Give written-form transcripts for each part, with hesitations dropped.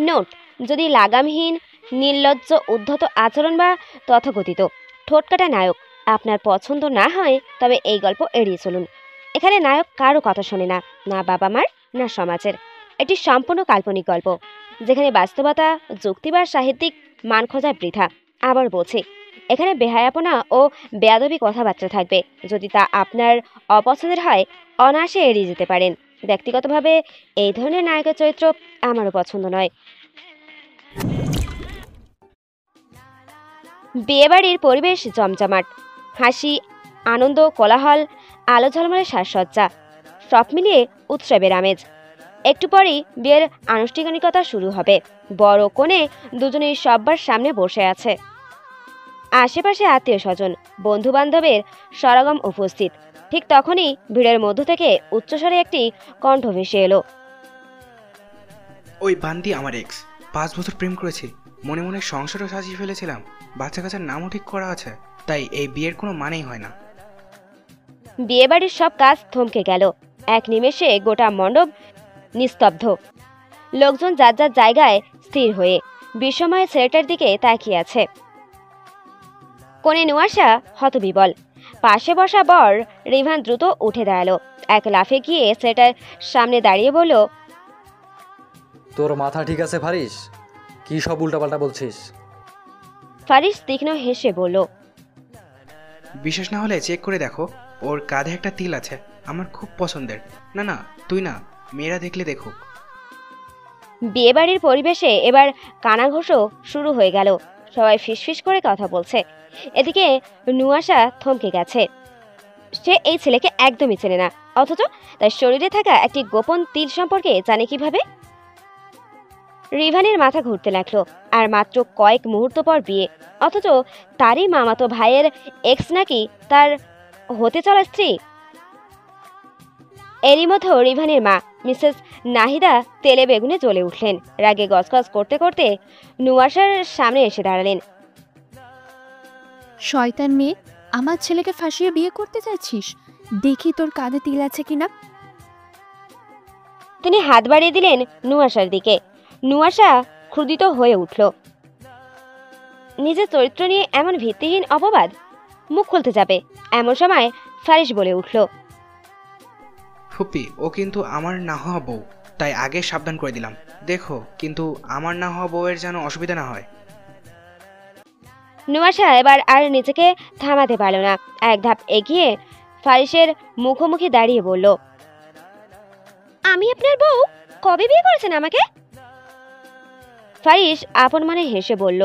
Note: যদি লাগামহীন, নির্লজ্জ, উদ্ধত আচরণ বা তথাকথিত ঠোঁটকাটা নায়ক আপনার পছন্দ না হয়, তবে এই গল্প এড়িয়ে চলুন। এখানে নায়ক কারো কথা শোনে না, না বাবা মার, না সমাজের। এটি সম্পূর্ণ কাল্পনিক গল্প, যেখানে বাস্তবতা, যুক্তি বা সাহিত্যিক মান খোঁজা বৃথা। আবার বলছি, এখানে বেহায়াপনা ও বেয়াদবি কথাবার্তা থাকবে। যদি তা আপনার অপছন্দের হয়, অনায়াসে এড়িয়ে যেতে পারেন। ব্যক্তিগতভাবে এই ধরনের নায়কের চরিত্র আমারও পছন্দ নয়। বিয়েবাড়ির পরিবেশ জমজমাট, হাসি, আনন্দ, কোলাহল, আলো ঝলমলে সাজসজ্জা, সব মিলিয়ে উৎসবের আমেজ। একটু পরেই বিয়ের আনুষ্ঠানিকতা শুরু হবে। বড় কনে দুজনেই সব্বার সামনে বসে আছে। আশেপাশে আত্মীয় স্বজন, বন্ধু বান্ধবের সরগম উপস্থিত। ঠিক তখনই ভিড়ের মধ্য থেকে উচ্চস্বরে একটি কণ্ঠ ভেসে এলো। ওই বান্দি আমার এক্স, 5 বছর প্রেম করেছি, মনে মনে সংসারও সাজিয়ে ফেলেছিলাম, বাচ্চা কাচ্চার নামও ঠিক করা আছে, তাই এই বিয়ের কোনো মানেই হয় না। বিয়েবাড়ির সব কাজ থমকে গেল। এক নিমেষে গোটা মণ্ডপ নিস্তব্ধ। লোকজন যার যার জায়গায় স্থির হয়ে বিস্ময়ে ছেলেটার দিকে তাকিয়ে আছে। কোণে নুয়াশা হতবিবল। পাশে বসা বর রিভান দ্রুত উঠে দাঁড়ালো। এক লাফে গিয়ে ছেলেটার সামনে দাঁড়িয়ে বলল, তোর মাথা ঠিক আছে ফারিস? কি সব উল্টাপাল্টা বলছিস? ফারিস তীক্ষ্ণ হেসে বলল, বিশ্বাস না হলে চেক করে দেখো, ওর কাঁধে একটা তিল আছে, আমার খুব পছন্দের। না না, তুই না, মেয়েরা দেখলে দেখুক। বিয়েবাড়ির পরিবেশে এবার কানাঘোষও শুরু হয়ে গেল। সবাই ফিসফিস করে কথা বলছে। এদিকে নুয়াশা থমকে গেছে। সে এই ছেলেকে একদমই চেনে না, অথচ তার শরীরে থাকা একটি গোপন তীর সম্পর্কে জানে কিভাবে? রিভানের মাথা ঘুরতে লাগলো। আর মাত্র কয়েক মুহূর্ত পর বিয়ে, অথচ তারই মামাতো ভাইয়ের এক্স নাকি তার হতে চলা স্ত্রী। এরই মধ্যে রিভানের মা মিসেস নাহিদা তেলে বেগুনে জ্বলে উঠলেন। রাগে গজগজ করতে করতে নুয়াশার সামনে এসে দাঁড়ালেন। শয়তান মেয়ে, আমার ছেলেকে ফাঁসিয়ে বিয়ে করতে চাইছিস? দেখি তোর কাঁধে তিল আছে কিনা। তিনি হাত বাড়িয়ে দিলেন নুয়াশার দিকে। নুয়াশা ক্ষুদিত হয়ে উঠল। নিজের চরিত্র নিয়ে এমন ভিত্তিহীন অপবাদ! মুখ খুলতে যাবে এমন সময় ফারিস বলে উঠল, ফুপি, ও কিন্তু আমার না হওয়া বউ, তাই আগে সাবধান করে দিলাম। দেখো কিন্তু আমার না হওয়া বউয়ের যেন অসুবিধা না হয়। নুয়াশা এবার আর নিজেকে থামাতে পারল না। এক ধাপ এগিয়ে ফারিসের মুখোমুখি দাঁড়িয়ে বলল, আমি আপনার বউ? কবে বিয়ে করেছেন আমাকে? ফারিস আপন মনে হেসে বলল,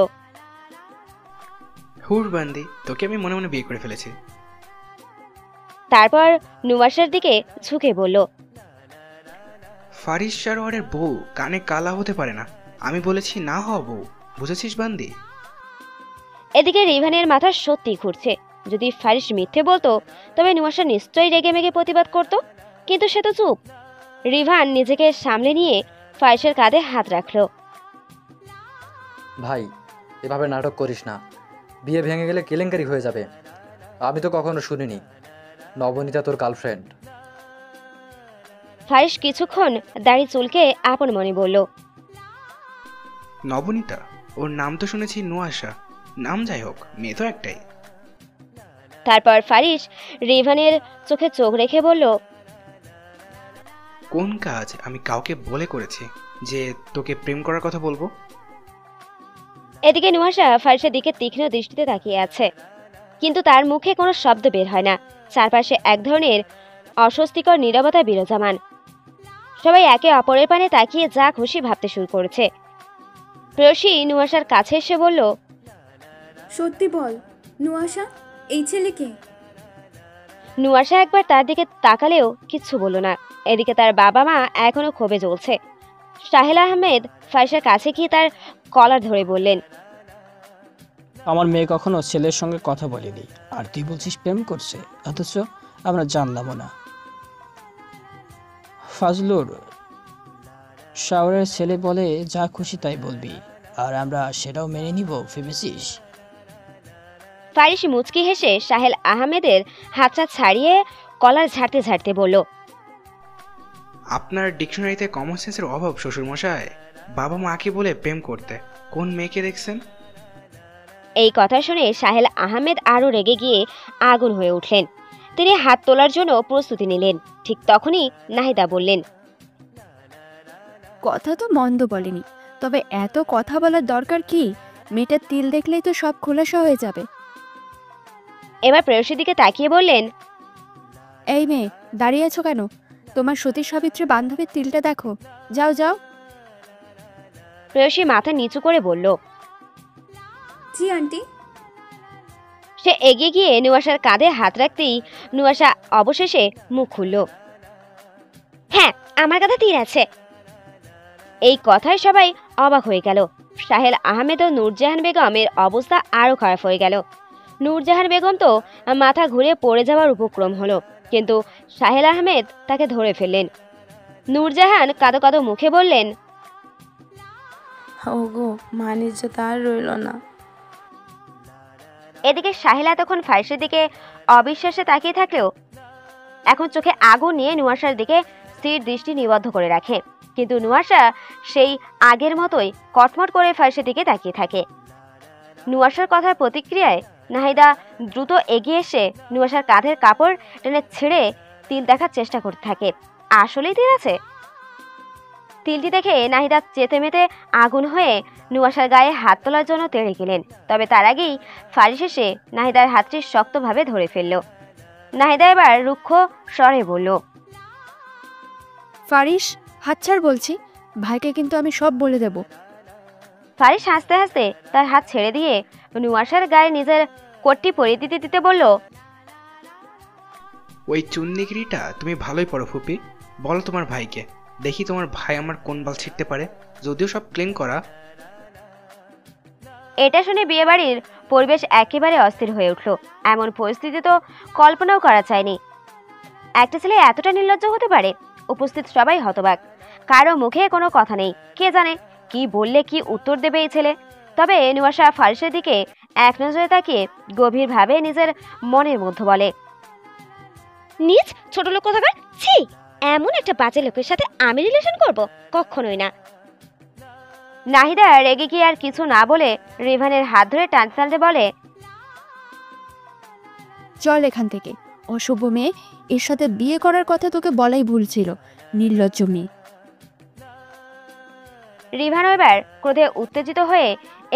হুর বান্দি, তোকে আমি মনে মনে বিয়ে করে ফেলেছি। তারপর নুয়াশার দিকে ঝুঁকে বলল, ফারিস সারোয়ারের বউ কানে কালা হতে পারে না, আমি বলেছি না হওয়া বউ, বুঝেছিস বান্দি? এদিকে রিভানের মাথা সত্যি ঘুরছে। যদি ফারিস মিথ্যে বলতো তবে নুয়াশা নিশ্চয়ই রেগে মেগে প্রতিবাদ করত, কিন্তু সে তো চুপ। রিভান নিজেকে সামলে নিয়ে ফারিসের কাঁধে হাত রাখল। ভাই, এভাবে নাটক করিস না, বিয়ে ভেঙে গেলে কেলেঙ্কারি হয়ে যাবে। আমি তো কখনো শুনিনি নবনীতা তোর গার্লফ্রেন্ড। ফারিস কিছুক্ষণ দাড়ি চুলকে আপন মনে বলল, নবনীতা? ওর নাম তো শুনেছি নুয়াশা, নাম যাই হোক, মেয়ে তো একটাই। তারপর ফারিস রিভানের চোখে চোখ রেখে বলল, কোন কাজ আমি কাউকে বলে করেছি যে তোকে প্রেম করার কথা বলবো? এদিকে নুয়াশা ফারিসের দিকে তীক্ষ্ণ দৃষ্টিতে তাকিয়ে আছে, কিন্তু তার মুখে কোনো শব্দ বের হয় না। চারপাশে এক ধরনের অস্বস্তিকর নীরবতা বিরাজমান। সবাই একে অপরের পানে তাকিয়ে যা খুশি ভাবতে শুরু করেছে। প্রেয়সী নুয়াশার কাছে এসে বলল, সত্যি বল নুয়াশা, এই ছেলেকে? নুয়াশা একবার তার দিকে তাকালেও কিচ্ছু বলল না। এদিকে তার বাবা মা এখনো ক্ষোভে জ্বলছে। সাহেল আহমেদ ফারিসের কাছে গিয়ে তার কলার ধরে বললেন, আমার মেয়ে কখনো ছেলের সঙ্গে কথা বলেনি, আর তুই বলছিস প্রেম করছে, অথচ আমরা জানলামও না। ফাজলুর শাওরের ছেলে বলে যা খুশি তাই বলবি, আর আমরা সেটাও মেনে নিব ভেবেছিস? ফারিস মুচকি হেসে সাহেল আহমেদের হাতটা ছাড়িয়ে কলার ঝাড়তে ঝাড়তে বলল, আপনার ডিকশনারিতে কমন সেন্সের অভাব শ্বশুরমশাই। বাবা মাকে বলে প্রেম করতে। কোন মেয়েকে দেখছেন? এই কথা শুনে সাহেল আহমেদ আরও রেগে গিয়ে আগুন হয়ে উঠলেন। তিনি হাত তোলার জন্য প্রস্তুতি নিলেন। ঠিক তখনই নাহিদা বললেন, কথা তো মন্দ বলেনি, তবে এত কথা বলার দরকার কি? মেয়েটার তিল দেখলেই তো সব খোলাসা হয়ে যাবে। এবার প্রেয়সীর দিকে তাকিয়ে বললেন, এই মেয়ে, দাঁড়িয়ে আছো কেন? তোমার সতী সাবিত্রী বান্ধবীর তিলটা দেখো, যাও যাও। প্রেয়সী মাথা নিচু করে বলল। জি আন্টি। সে এগিয়ে গিয়ে নুয়াশার কাঁধে হাত রাখতেই নুয়াশা অবশেষে মুখ খুলল। হ্যাঁ, আমার কাঁধে তীর আছে। এই কথায় সবাই অবাক হয়ে গেল। সাহেল আহমেদ ও নূরজাহান বেগমের অবস্থা আরো খারাপ হয়ে গেল। নূরজাহান বেগম তো মাথা ঘুরে পড়ে যাওয়ার উপক্রম হলো, কিন্তু সাহেল আহমেদ তাকে ধরে ফেললেন। নূরজাহান কাঁদো কাঁদো মুখে বললেন, ওগো, মান ইজ্জত আর রইল না। এদিকে সাহেলা তখন ফারিসের দিকে অবিশ্বাসে তাকিয়ে থাকলেও এখন চোখে আগুন নিয়ে নুয়াশার দিকে স্থির দৃষ্টি নিবদ্ধ করে রাখে। কিন্তু নুয়াশা সেই আগের মতোই কটমট করে ফারিসের দিকে তাকিয়ে থাকে। নুয়াশার কথার প্রতিক্রিয়ায় নাহিদা দ্রুত এগিয়ে এসে নুয়াশার কাঁধের কাপড় টেনে ছিঁড়ে তিল দেখার চেষ্টা করতে থাকে। আসলেই তিল আছে। তিলটি দেখে নাহিদা চেতেমেতে আগুন হয়ে নুয়াশার গায়ে হাত তোলার জন্য তেড়ে গেলেন। তবে তার আগেই ফারিস এসে নাহিদার হাতটি শক্তভাবে ধরে ফেলল। নাহিদা এবার রুক্ষ স্বরে বলল, ফারিস, হাত ছাড় বলছি, ভাইকে কিন্তু আমি সব বলে দেব। ফারিস হাসতে হাসতে তার হাত ছেড়ে দিয়ে নুয়াশার গায়ে নিজের কোটটি পরিয়ে দিতে দিতে বলল, ওই চুন্নিগিরিটা তুমি ভালোই পড়ো ফুপি। বলো তোমার ভাইকে, দেখি তোমার ভাই আমার কোন বাল ছিঁড়তে পারে, যদিও সব ক্লিন করা। এটা শুনে বিয়েবাড়ির পরিবেশ একেবারে অস্থির হয়ে উঠল। এমন পরিস্থিতি তো কল্পনাও করা যায়নি। একটা ছেলে এতটা নির্লজ্জ হতে পারে? উপস্থিত সবাই হতবাক। কারো মুখে কোনো কথা নেই। কে জানে কি বললে কি উত্তর দেবে এই ছেলে। তবে নুয়াশা ফারিসের দিকে এক নজরে তাকিয়ে গভীরভাবে নিজের মনের মধ্যে বলে, নিজ ছোট লোক কোথাকার, ছি, এমন একটা বাজে লোকের সাথে আমি রিলেশন করব? কখনোই না। নাহিদা রেগে গিয়ে আর কিছু না বলে রিভানের হাত ধরে টানতে টানতে বলে, চল এখান থেকে। অশুভ মেয়ে, এর সাথে বিয়ে করার কথা তোকে বলাই ভুল ছিল, নির্লজ্জ মেয়ে। রিভান এবার ক্রোধে উত্তেজিত হয়ে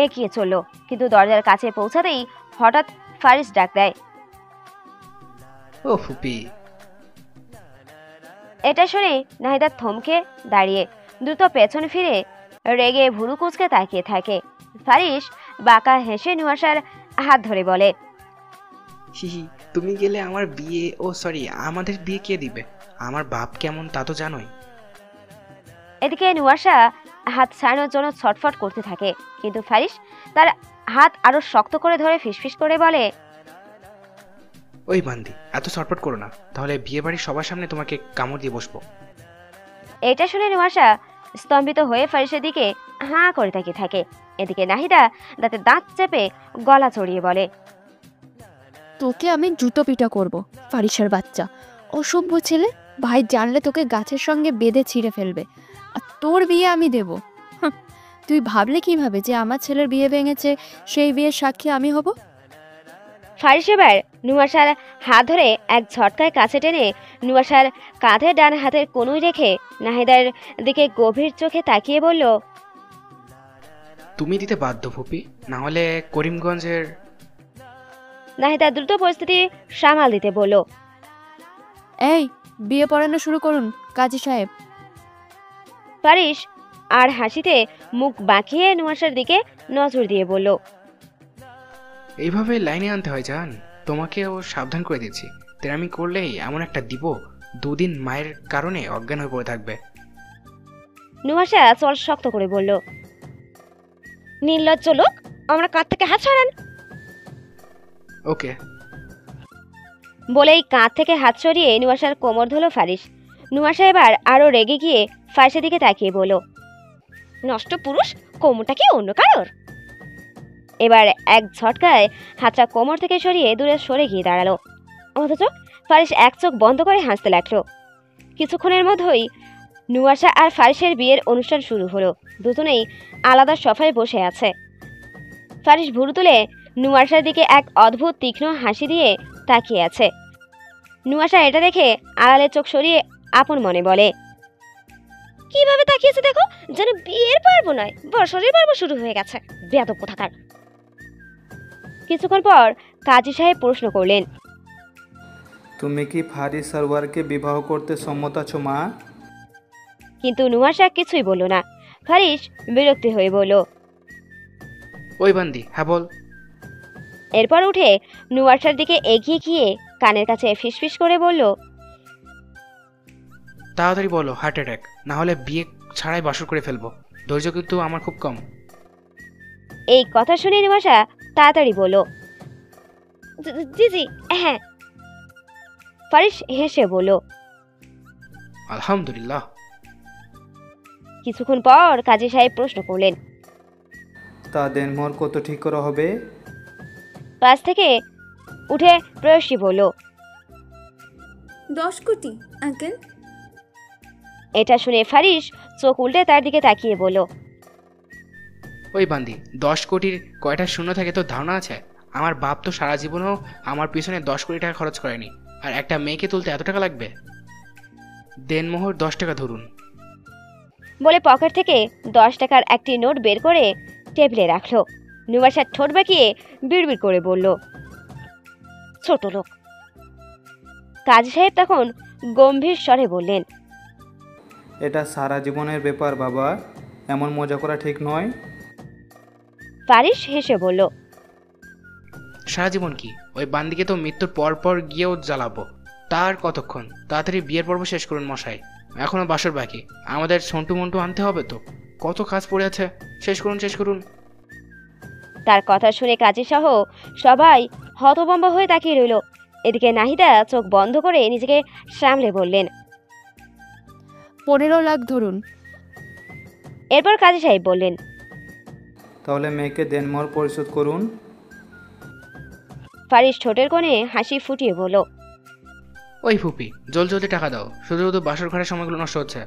এগিয়ে চলল, কিন্তু দরজার কাছে পৌঁছাতেই হঠাৎ ফারিস ডাক দেয়। ও ফুপি। এটা শুনে নাহিদা থমকে দাঁড়িয়ে দ্রুত পেছন ফিরে রেগে ভুরু কুচকে তাকিয়ে থাকে। ফারিস বাঁকা হেসে নুয়াশার হাত ধরে বলে, হিহি, তুমি গেলে আমার বিয়ে, আমাদের বিয়ে কে দিবে? আমার বাপ কেমন তা তো জানোই। এদিকে নুয়াশা হাত ছাড়ানোর জন্য ছটফট করতে থাকে, কিন্তু ফারিস তার হাত আরো শক্ত করে ধরে ফিসফিস করে বলে, ওই বান্দি, এত ছটপট করো না, তাহলে বিয়ে বাড়ির সবার সামনে তোমাকে কামড় দিয়ে বসবো। এটা শুনে নুয়াশা স্তম্ভিত হয়ে ফারিসের দিকে হাঁ করে তাকিয়ে থাকে। এদিকে নাহিদা দাঁতে দাঁত চেপে গলা চড়িয়ে বলে, তোকে আমি জুতো পিটা করব, ফারিসের বাচ্চা, অসভ্য ছেলে। ভাই জানলে তোকে গাছের সঙ্গে বেঁধে ছিঁড়ে ফেলবে, আর তোর বিয়ে আমি দেব। হাহ, তুই ভাবলে কিভাবে যে আমার ছেলের বিয়ে ভেঙেছে, সেই বিয়ের সাক্ষী আমি হব? ফারিস এবার নুয়াশার হাত ধরে এক ঝটকায় কাছে টেনে নুয়াশার কাঁধে ডান হাতের কনুই রেখে নাহিদার দিকে গভীর চোখে তাকিয়ে বলল, তুমি দিতে বাধ্য ফুপি, না হলে করিমগঞ্জের। নাহিদা দ্রুত পরিস্থিতি সামাল দিতে বলল, এই, বিয়ে পড়ানো শুরু করুন কাজী সাহেব। ফারিস আর হাসিতে মুখ বাঁকিয়ে নুয়াশার দিকে নজর দিয়ে বলল, এইভাবে লাইনে আনতে হয় জান, তোমাকেও সাবধান করে দিচ্ছি। তেরামি করলেই এমন একটা দিব, দুদিন মায়ের কারণে অজ্ঞান হয়ে পড়ে থাকবে। নুয়াশা চল শক্ত করে বলল, নির্লজ্জ লোক, আমরা কাঁধ থেকে হাত সরান। ওকে। বলেই কাঁধ থেকে হাত সরিয়ে নুয়াশার কোমর ধরল ফারিস। নুয়াশা এবার আরো রেগে গিয়ে ফারিসের দিকে তাকিয়ে বলল, নষ্ট পুরুষ, কোমরটা কি অন্য কারোর? এবার এক ঝটকায় হাতটা কোমর থেকে সরিয়ে দূরে সরে গিয়ে দাঁড়ালো। অথচ ফারিস এক চোখ বন্ধ করে হাসতে লাগলো। কিছুক্ষণের মধ্যেই নুয়াশা আর ফারিসের বিয়ের অনুষ্ঠান শুরু হলো। দুজনেই আলাদা সোফায় বসে আছে। ফারিস ভুরু তুলে নুয়াশার দিকে এক অদ্ভুত তীক্ষ্ণ হাসি দিয়ে তাকিয়ে আছে। নুয়াশা এটা দেখে আড়ালে চোখ সরিয়ে আপন মনে বলে, কিভাবে তাকিয়েছে দেখো, যেন বিয়ের পর্ব নয় বর্ষরের পর্ব শুরু হয়ে গেছে। বেয়াদব কোথাকার। কিছুক্ষণ পর কাজী সাহেব প্রশ্ন করলেন, তুমি কি ফারিস সরওয়ারকে বিবাহ করতে সম্মত আছো মা? কিন্তু নুয়াশা কিছুই বলল না। ফারিস বিরক্তি হয়ে বলল, ওই বান্দি, হ্যাঁ বল। এরপর উঠে নুয়াশার দিকে এগিয়ে গিয়ে কানের কাছে ফিসফিস করে বলল, তাড়াতাড়ি বলো, হার্ট অ্যাটাক, না হলে বিয়ে ছাড়াই বাসর করে ফেলবো। ধৈর্য কিন্তু আমার খুব কম। এই কথা শুনে নুয়াশা তাড়াতাড়ি বলল, জি জি হ্যাঁ। ফারিস হেসে বলল, আলহামদুলিল্লাহ। কিছুক্ষণ পর কাজী সাহেব প্রশ্ন করলেন, তা দেনমোহর কত ঠিক করা হবে? পাশ থেকে উঠে প্রয়সী বলল, 10 কোটি আঙ্কেল। এটা শুনে ফারিস চোখ উল্টে তার দিকে তাকিয়ে বলল, ওই বান্দি, 10 কোটির কয়টা শূন্য থাকে তোর ধারণা আছে? আমার বাপ তো সারা জীবনও আমার পিছনে 10 কোটি টাকা খরচ করেনি, আর একটা মেয়েকে তুলতে এত টাকা লাগবে? দেনমোহর 10 টাকা ধরুন। বলে পকেট থেকে 10 টাকার একটি নোট বের করে টেবিলে রাখলো। নুয়াশার ঠোঁট বাঁকিয়ে বিড়বিড় করে বলল, ছোট লোক। কাজী সাহেব তখন গম্ভীর স্বরে বললেন, এটা সারা জীবনের ব্যাপার বাবা, এমন মজা করা ঠিক নয়। ফারিস হেসে বলল, সারা জীবন কি, ওই বান্দিকে তো মৃত্যুর পর পর গিয়েও জ্বালাবো। তার কতক্ষণ, তাড়াতাড়ি বিয়ের পর্ব শেষ করুন মশাই, এখনো বাসর বাকি। আমাদের সন্টু মন্টু আনতে হবে তো, কত কাজ পড়ে আছে। শেষ করুন, শেষ করুন। তার কথা শুনে কাজী সহ সবাই হতভম্ব হয়ে তাকিয়ে রইল। এদিকে নাহিদা চোখ বন্ধ করে নিজেকে সামলে বললেন, 15 লাখ ধরুন। এরপর কাজী সাহেব বললেন, তাহলে মেয়েকে দেনমোহর পরিশোধ করুন। ফারিস ঠোঁটের কোণে হাসি ফুটিয়ে বলল, ওই ফুপি, জলদি টাকা দাও, শুধু শুধু বাসর ঘরের সময়গুলো নষ্ট হচ্ছে।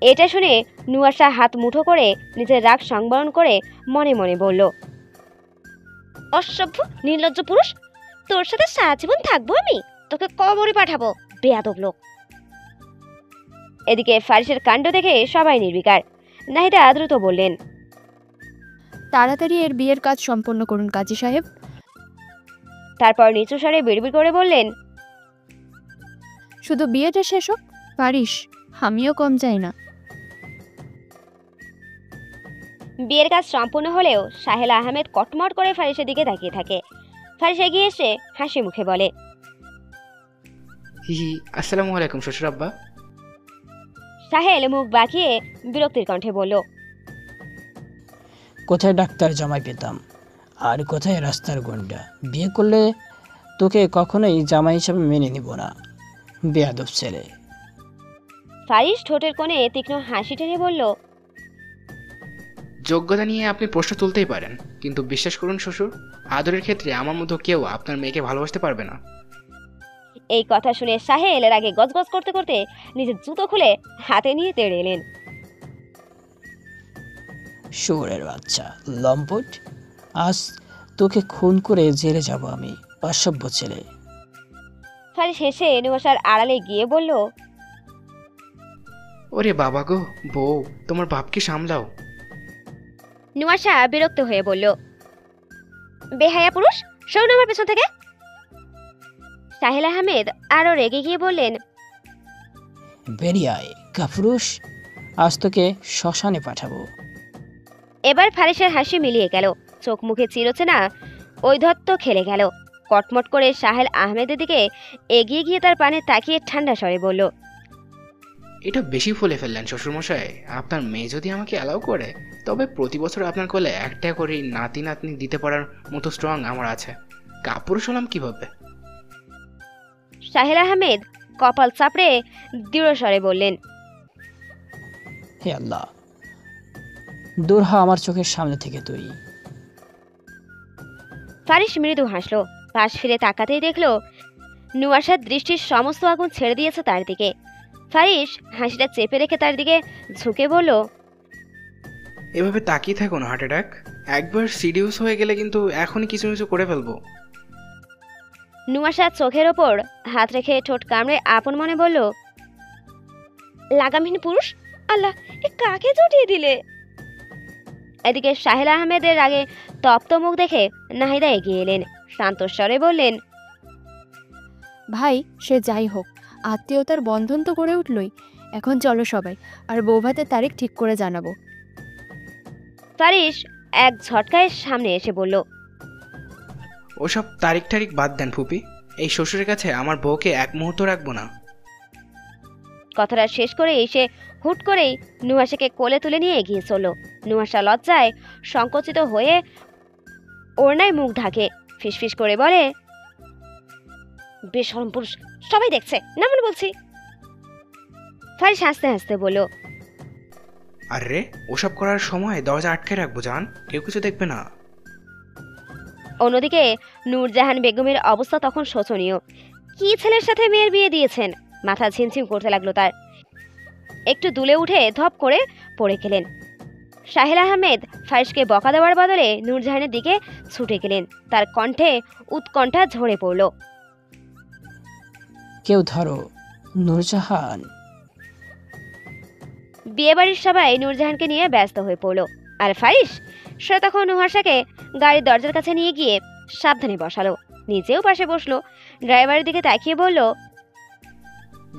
এটা শুনে নুয়াশা হাত মুঠো করে নিজের রাগ সংবরণ করে মনে মনে বলল, অসভ্য নির্লজ্জ পুরুষ, তোর সাথে সারা জীবন থাকবো আমি, তোকে কবরে পাঠাবো, বেয়াদব লোক। এদিকে ফারিসের কাণ্ড দেখে সবাই নির্বিকার। নাহিদা দ্রুত বললেন, তাড়াতাড়ি এর বিয়ের কাজ সম্পন্ন করুন কাজী সাহেব। তারপর নিচু স্বরে বিড়বিড় করে বললেন, শুধু বিয়েটা শেষ হোক পারিস, আমিও কম চাই না। বিয়ের কাজ সম্পূর্ণ হলেও সাহেল আহমেদ কটমট করে ফারিসের দিকে তাকিয়ে থাকে। ফারিস এগিয়ে এসে হাসি মুখে বলে, হি হি, আসসালামু আলাইকুম শ্বশুর আব্বা। সাহেল মুখ বাঁকিয়ে বিরক্তির কণ্ঠে বলল, কোথায় ডাক্তার জামাই পেতাম, আর কোথায় রাস্তার গুন্ডা। বিয়ে করলে তোকে কখনোই জামাই হিসাবে মেনে নিব না, বেয়াদব ছেলে। ফারিস ঠোঁটের কোণে তীক্ষ্ণ হাসি টেনে বলল, যোগ্যতা নিয়ে আপনি প্রশ্ন তুলতেই পারেন, কিন্তু বিশ্বাস করুন শ্বশুর, আদরের ক্ষেত্রে আমার মতো কেউ আপনার মেয়েকে ভালোবাসতে পারবে না। এই কথা শুনে সাহেল রাগে গজগজ করতে করতে নিজের জুতো খুলে হাতে নিয়ে তেড়ে এলেন। শুয়োরের বাচ্চা, লম্পট, আজ তোকে খুন করে জেলে যাব আমি, অসভ্য ছেলে। ফারিস হেসে নুয়াশার আড়ালে গিয়ে বলল, ওরে বাবা গো বউ, তোমার বাপকে সামলাও। নুয়াশা বিরক্ত হয়ে বলল, বেহায়া পুরুষ, শোন আমার পেছন থেকে। সাহেল আহমেদ আরো রেগে গিয়ে বললেন, বেরিয়ে আয় কাপুরুষ, আজ তোকে শ্মশানে পাঠাবো। এবার ফারিসের হাসি মিলিয়ে গেল, চোখ মুখে চিরচেনা ঔদ্ধত্য খেলে গেল। কটমট করে সাহেল আহমেদের দিকে এগিয়ে গিয়ে তার পানে তাকিয়ে ঠান্ডা স্বরে বলল, এটা বেশি ফুলে ফেললেন শ্বশুরমশাই। আপনার মেয়ে যদি আমাকে অ্যালাউ করে, তবে প্রতি বছর আপনার কোলে একটা করে নাতি নাতনি দিতে পারার মতো স্ট্রং আমার আছে। কাপুরুষ হলাম কিভাবে? সাহেল আহমেদ কপাল চাপড়ে দৃঢ় স্বরে বললেন, হে আল্লাহ, দূর হ আমার চোখের সামনে থেকে তুই। ফারিস মৃদু হাসলো। পাশ ফিরে তাকাতেই দেখলো নুয়াশার দৃষ্টির সমস্ত আগুন ছেড়ে দিয়েছে তার দিকে। ফারিস হাসিটা চেপে রেখে তার দিকে ঝুঁকে বলল, এভাবে তাকিয়ে থাকো না হার্ট অ্যাটাক। একবার সিরিয়াস হয়ে গেলে কিন্তু এখনই কিছু কিছু করে ফেলবো। নুয়াশা চোখের ওপর হাত রেখে ঠোঁট কামড়ে আপন মনে বলল, লাগামহীন পুরুষ, আল্লাহ এ কাকে জুটিয়ে দিলে। এদিকে সাহেলা আহমেদের আগে তপ্ত মুখ দেখে নাহিদা এগিয়ে এলেন, শান্ত স্বরে বললেন, ভাই সে যাই হোক, আত্মীয়তার বন্ধন তো করে উঠলই। এখন চলো সবাই, আর বৌভাতের তারিখ ঠিক করে জানাবো। ফারিস এক ঝটকায় সামনে এসে বলল, ওসব তারিখ টারিখ বাদ দেন ফুপি, এই শ্বশুরের কাছে আমার বউকে এক মুহূর্ত রাখবো না। কথাটা শেষ করে এসে হুট করেই নুহাশাকে কোলে তুলে নিয়ে এগিয়ে চলল। নুহাশা লজ্জায় সংকুচিত হয়ে ওড়নায় মুখ ঢাকে, ফিসফিস করে বলে, বেশরম পুরুষ, সবাই দেখছে, নামুন বলছি। ফারিস হাসতে হাসতে বলল, আরে ওসব করার সময় দরজা আটকে রাখবো জান, কেউ কিছু দেখবে না। অন্যদিকে নূরজাহান বেগমের অবস্থা তখন শোচনীয়। কি ছেলের সাথে মেয়ের বিয়ে দিয়েছেন, মাথা ঝিমঝিম করতে লাগলো তার। একটু দুলে উঠে ধপ করে পড়ে গেলেন। সাহেল আহমেদ ফারিসকে বকা দেওয়ার বদলে নূরজাহানের দিকে ছুটে গেলেন, তার কণ্ঠে উৎকণ্ঠা ঝরে পড়ল। কেউ ধরো নূরজাহান। বিয়েবাড়ির সবাই নূরজাহানকে নিয়ে ব্যস্ত হয়ে পড়ল, আর ফারিস সে তখন নুহাশাকে গাড়ির দরজার কাছে নিয়ে গিয়ে সাবধানে বসালো, নিজেও পাশে বসলো। ড্রাইভারের দিকে তাকিয়ে বলল,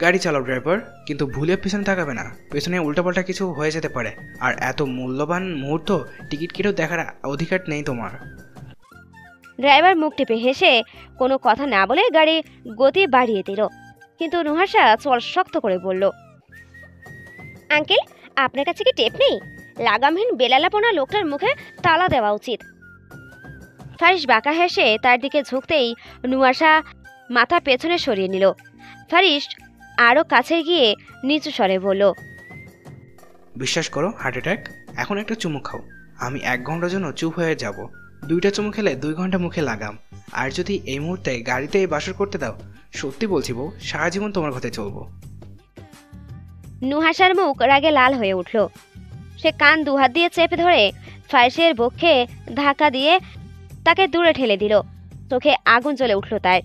গাড়ি চালাও ড্রাইভার, কিন্তু ভুলে পেছনে তাকাবে না, পেছনে উল্টাপাল্টা কিছু হয়ে যেতে পারে। আর এত মূল্যবান মুহূর্ত টিকিট কেটেও দেখার অধিকার নেই তোমার। ড্রাইভার মুখ টিপে হেসে কোনো কথা না বলে গাড়ি গতি বাড়িয়ে দিল, কিন্তু নুহাশা চল শক্ত করে বলল, আঙ্কেল আপনার কাছে কি টেপ নেই? লাগামহীন বেলালাপনা লোকটার মুখে তালা দেওয়া উচিত। ফারিস বাঁকা হেসে তার দিকে ঝুঁকতেই নুহাশা মাথা পেছনে সরিয়ে নিল। ফারিস আরও কাছে গিয়ে নিচু স্বরে বলল, বিশ্বাস করো হার্ট অ্যাটাক, এখন একটা চুমু খাও, আমি 1 ঘন্টার জন্য চুপ হয়ে যাব। 2টা চুমু খেলে 2 ঘন্টা মুখে লাগাম। আর যদি এই মুহূর্তে গাড়িতে বাসর করতে দাও, সত্যি বলছি বউ, সারা জীবন তোমার কথায় চলবো। নুহাশার মুখ রাগে লাল হয়ে উঠল। সে কান দুহাত দিয়ে চেপে ধরে ফারিসের বক্ষে ধাক্কা দিয়ে তাকে দূরে ঠেলে দিল। চোখে আগুন জ্বলে উঠল তার।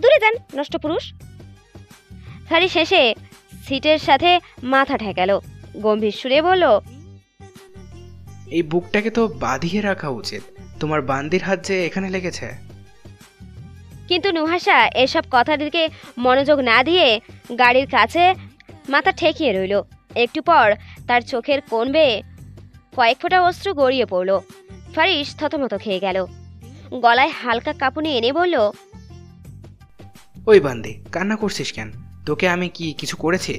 দূরে যান নষ্ট পুরুষ। ফারিস শেষে সিটের সাথে মাথা ঠেকাল, গম্ভীর সুরে বলল, এই বুকটাকে তো বাঁধিয়ে রাখা উচিত, তোমার বান্দির হাত যে এখানে লেগেছে। কিন্তু নুহাশা এসব কথার দিকে মনোযোগ না দিয়ে গাড়ির কাছে মাথা ঠেকিয়ে রইল। একটু পর তার চোখের কোণ বেয়ে কয়েক ফোঁটা অশ্রু গড়িয়ে পড়ল। ফারিস থতমত খেয়ে গেল, গলায় হালকা কাঁপুনি এনে বলল, ওই বান্দি, কান্না করছিস কেন? তোকে আমি কি কিছু করেছি?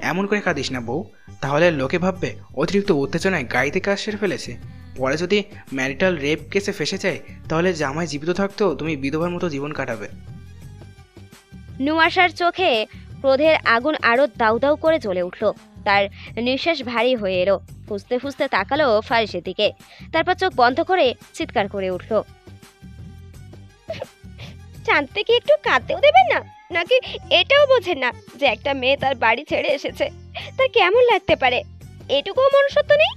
এমন করে কাঁদিস না বউ, তাহলে লোকে ভাববে অতিরিক্ত উত্তেজনায় গাড়িতে কাজ সেরে ফেলেছে। পরে যদি ম্যারিটাল রেপ কেসে ফেসে যায়, তাহলে জামাই জীবিত থাকতেও তুমি বিধবার মতো জীবন কাটাবে। নুয়াশার চোখে ক্রোধের আগুন আরো দাউ দাউ করে জ্বলে উঠল। তার নিঃশ্বাস ভারী হয়ে এলো, ফুসতে ফুসতে তাকালো ফারিসের দিকে, তারপর চোখ বন্ধ করে চিৎকার করে উঠল, শান্তি কি একটু কাঁদতেও দেবেন না? নাকি এটাও বোঝেন না যে একটা মেয়ে তার বাড়ি ছেড়ে এসেছে, তার কেমন লাগতে পারে? এটুকুও মনুষ্যত্ব নেই?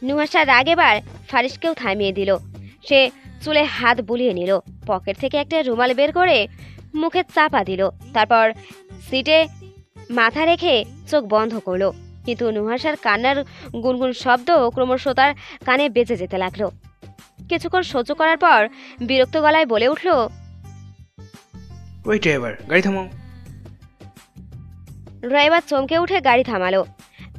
নুহাশা রাগ এবার ফারিসকেও থামিয়ে দিল। সে চুলে হাত বুলিয়ে নিল, পকেট থেকে একটা রুমাল বের করে মুখে চাপা দিল, তারপর সিটে মাথা রেখে চোখ বন্ধ করলো। কিন্তু নুহাশার কান্নার গুনগুন শব্দ ক্রমশ তার কানে বেজে যেতে লাগলো। কিছুক্ষণ সহ্য করার পর বিরক্ত গলায় বলে উঠল, ওই ড্রাইভার, গাড়ি থামাও। ড্রাইভার চমকে উঠে গাড়ি থামালো।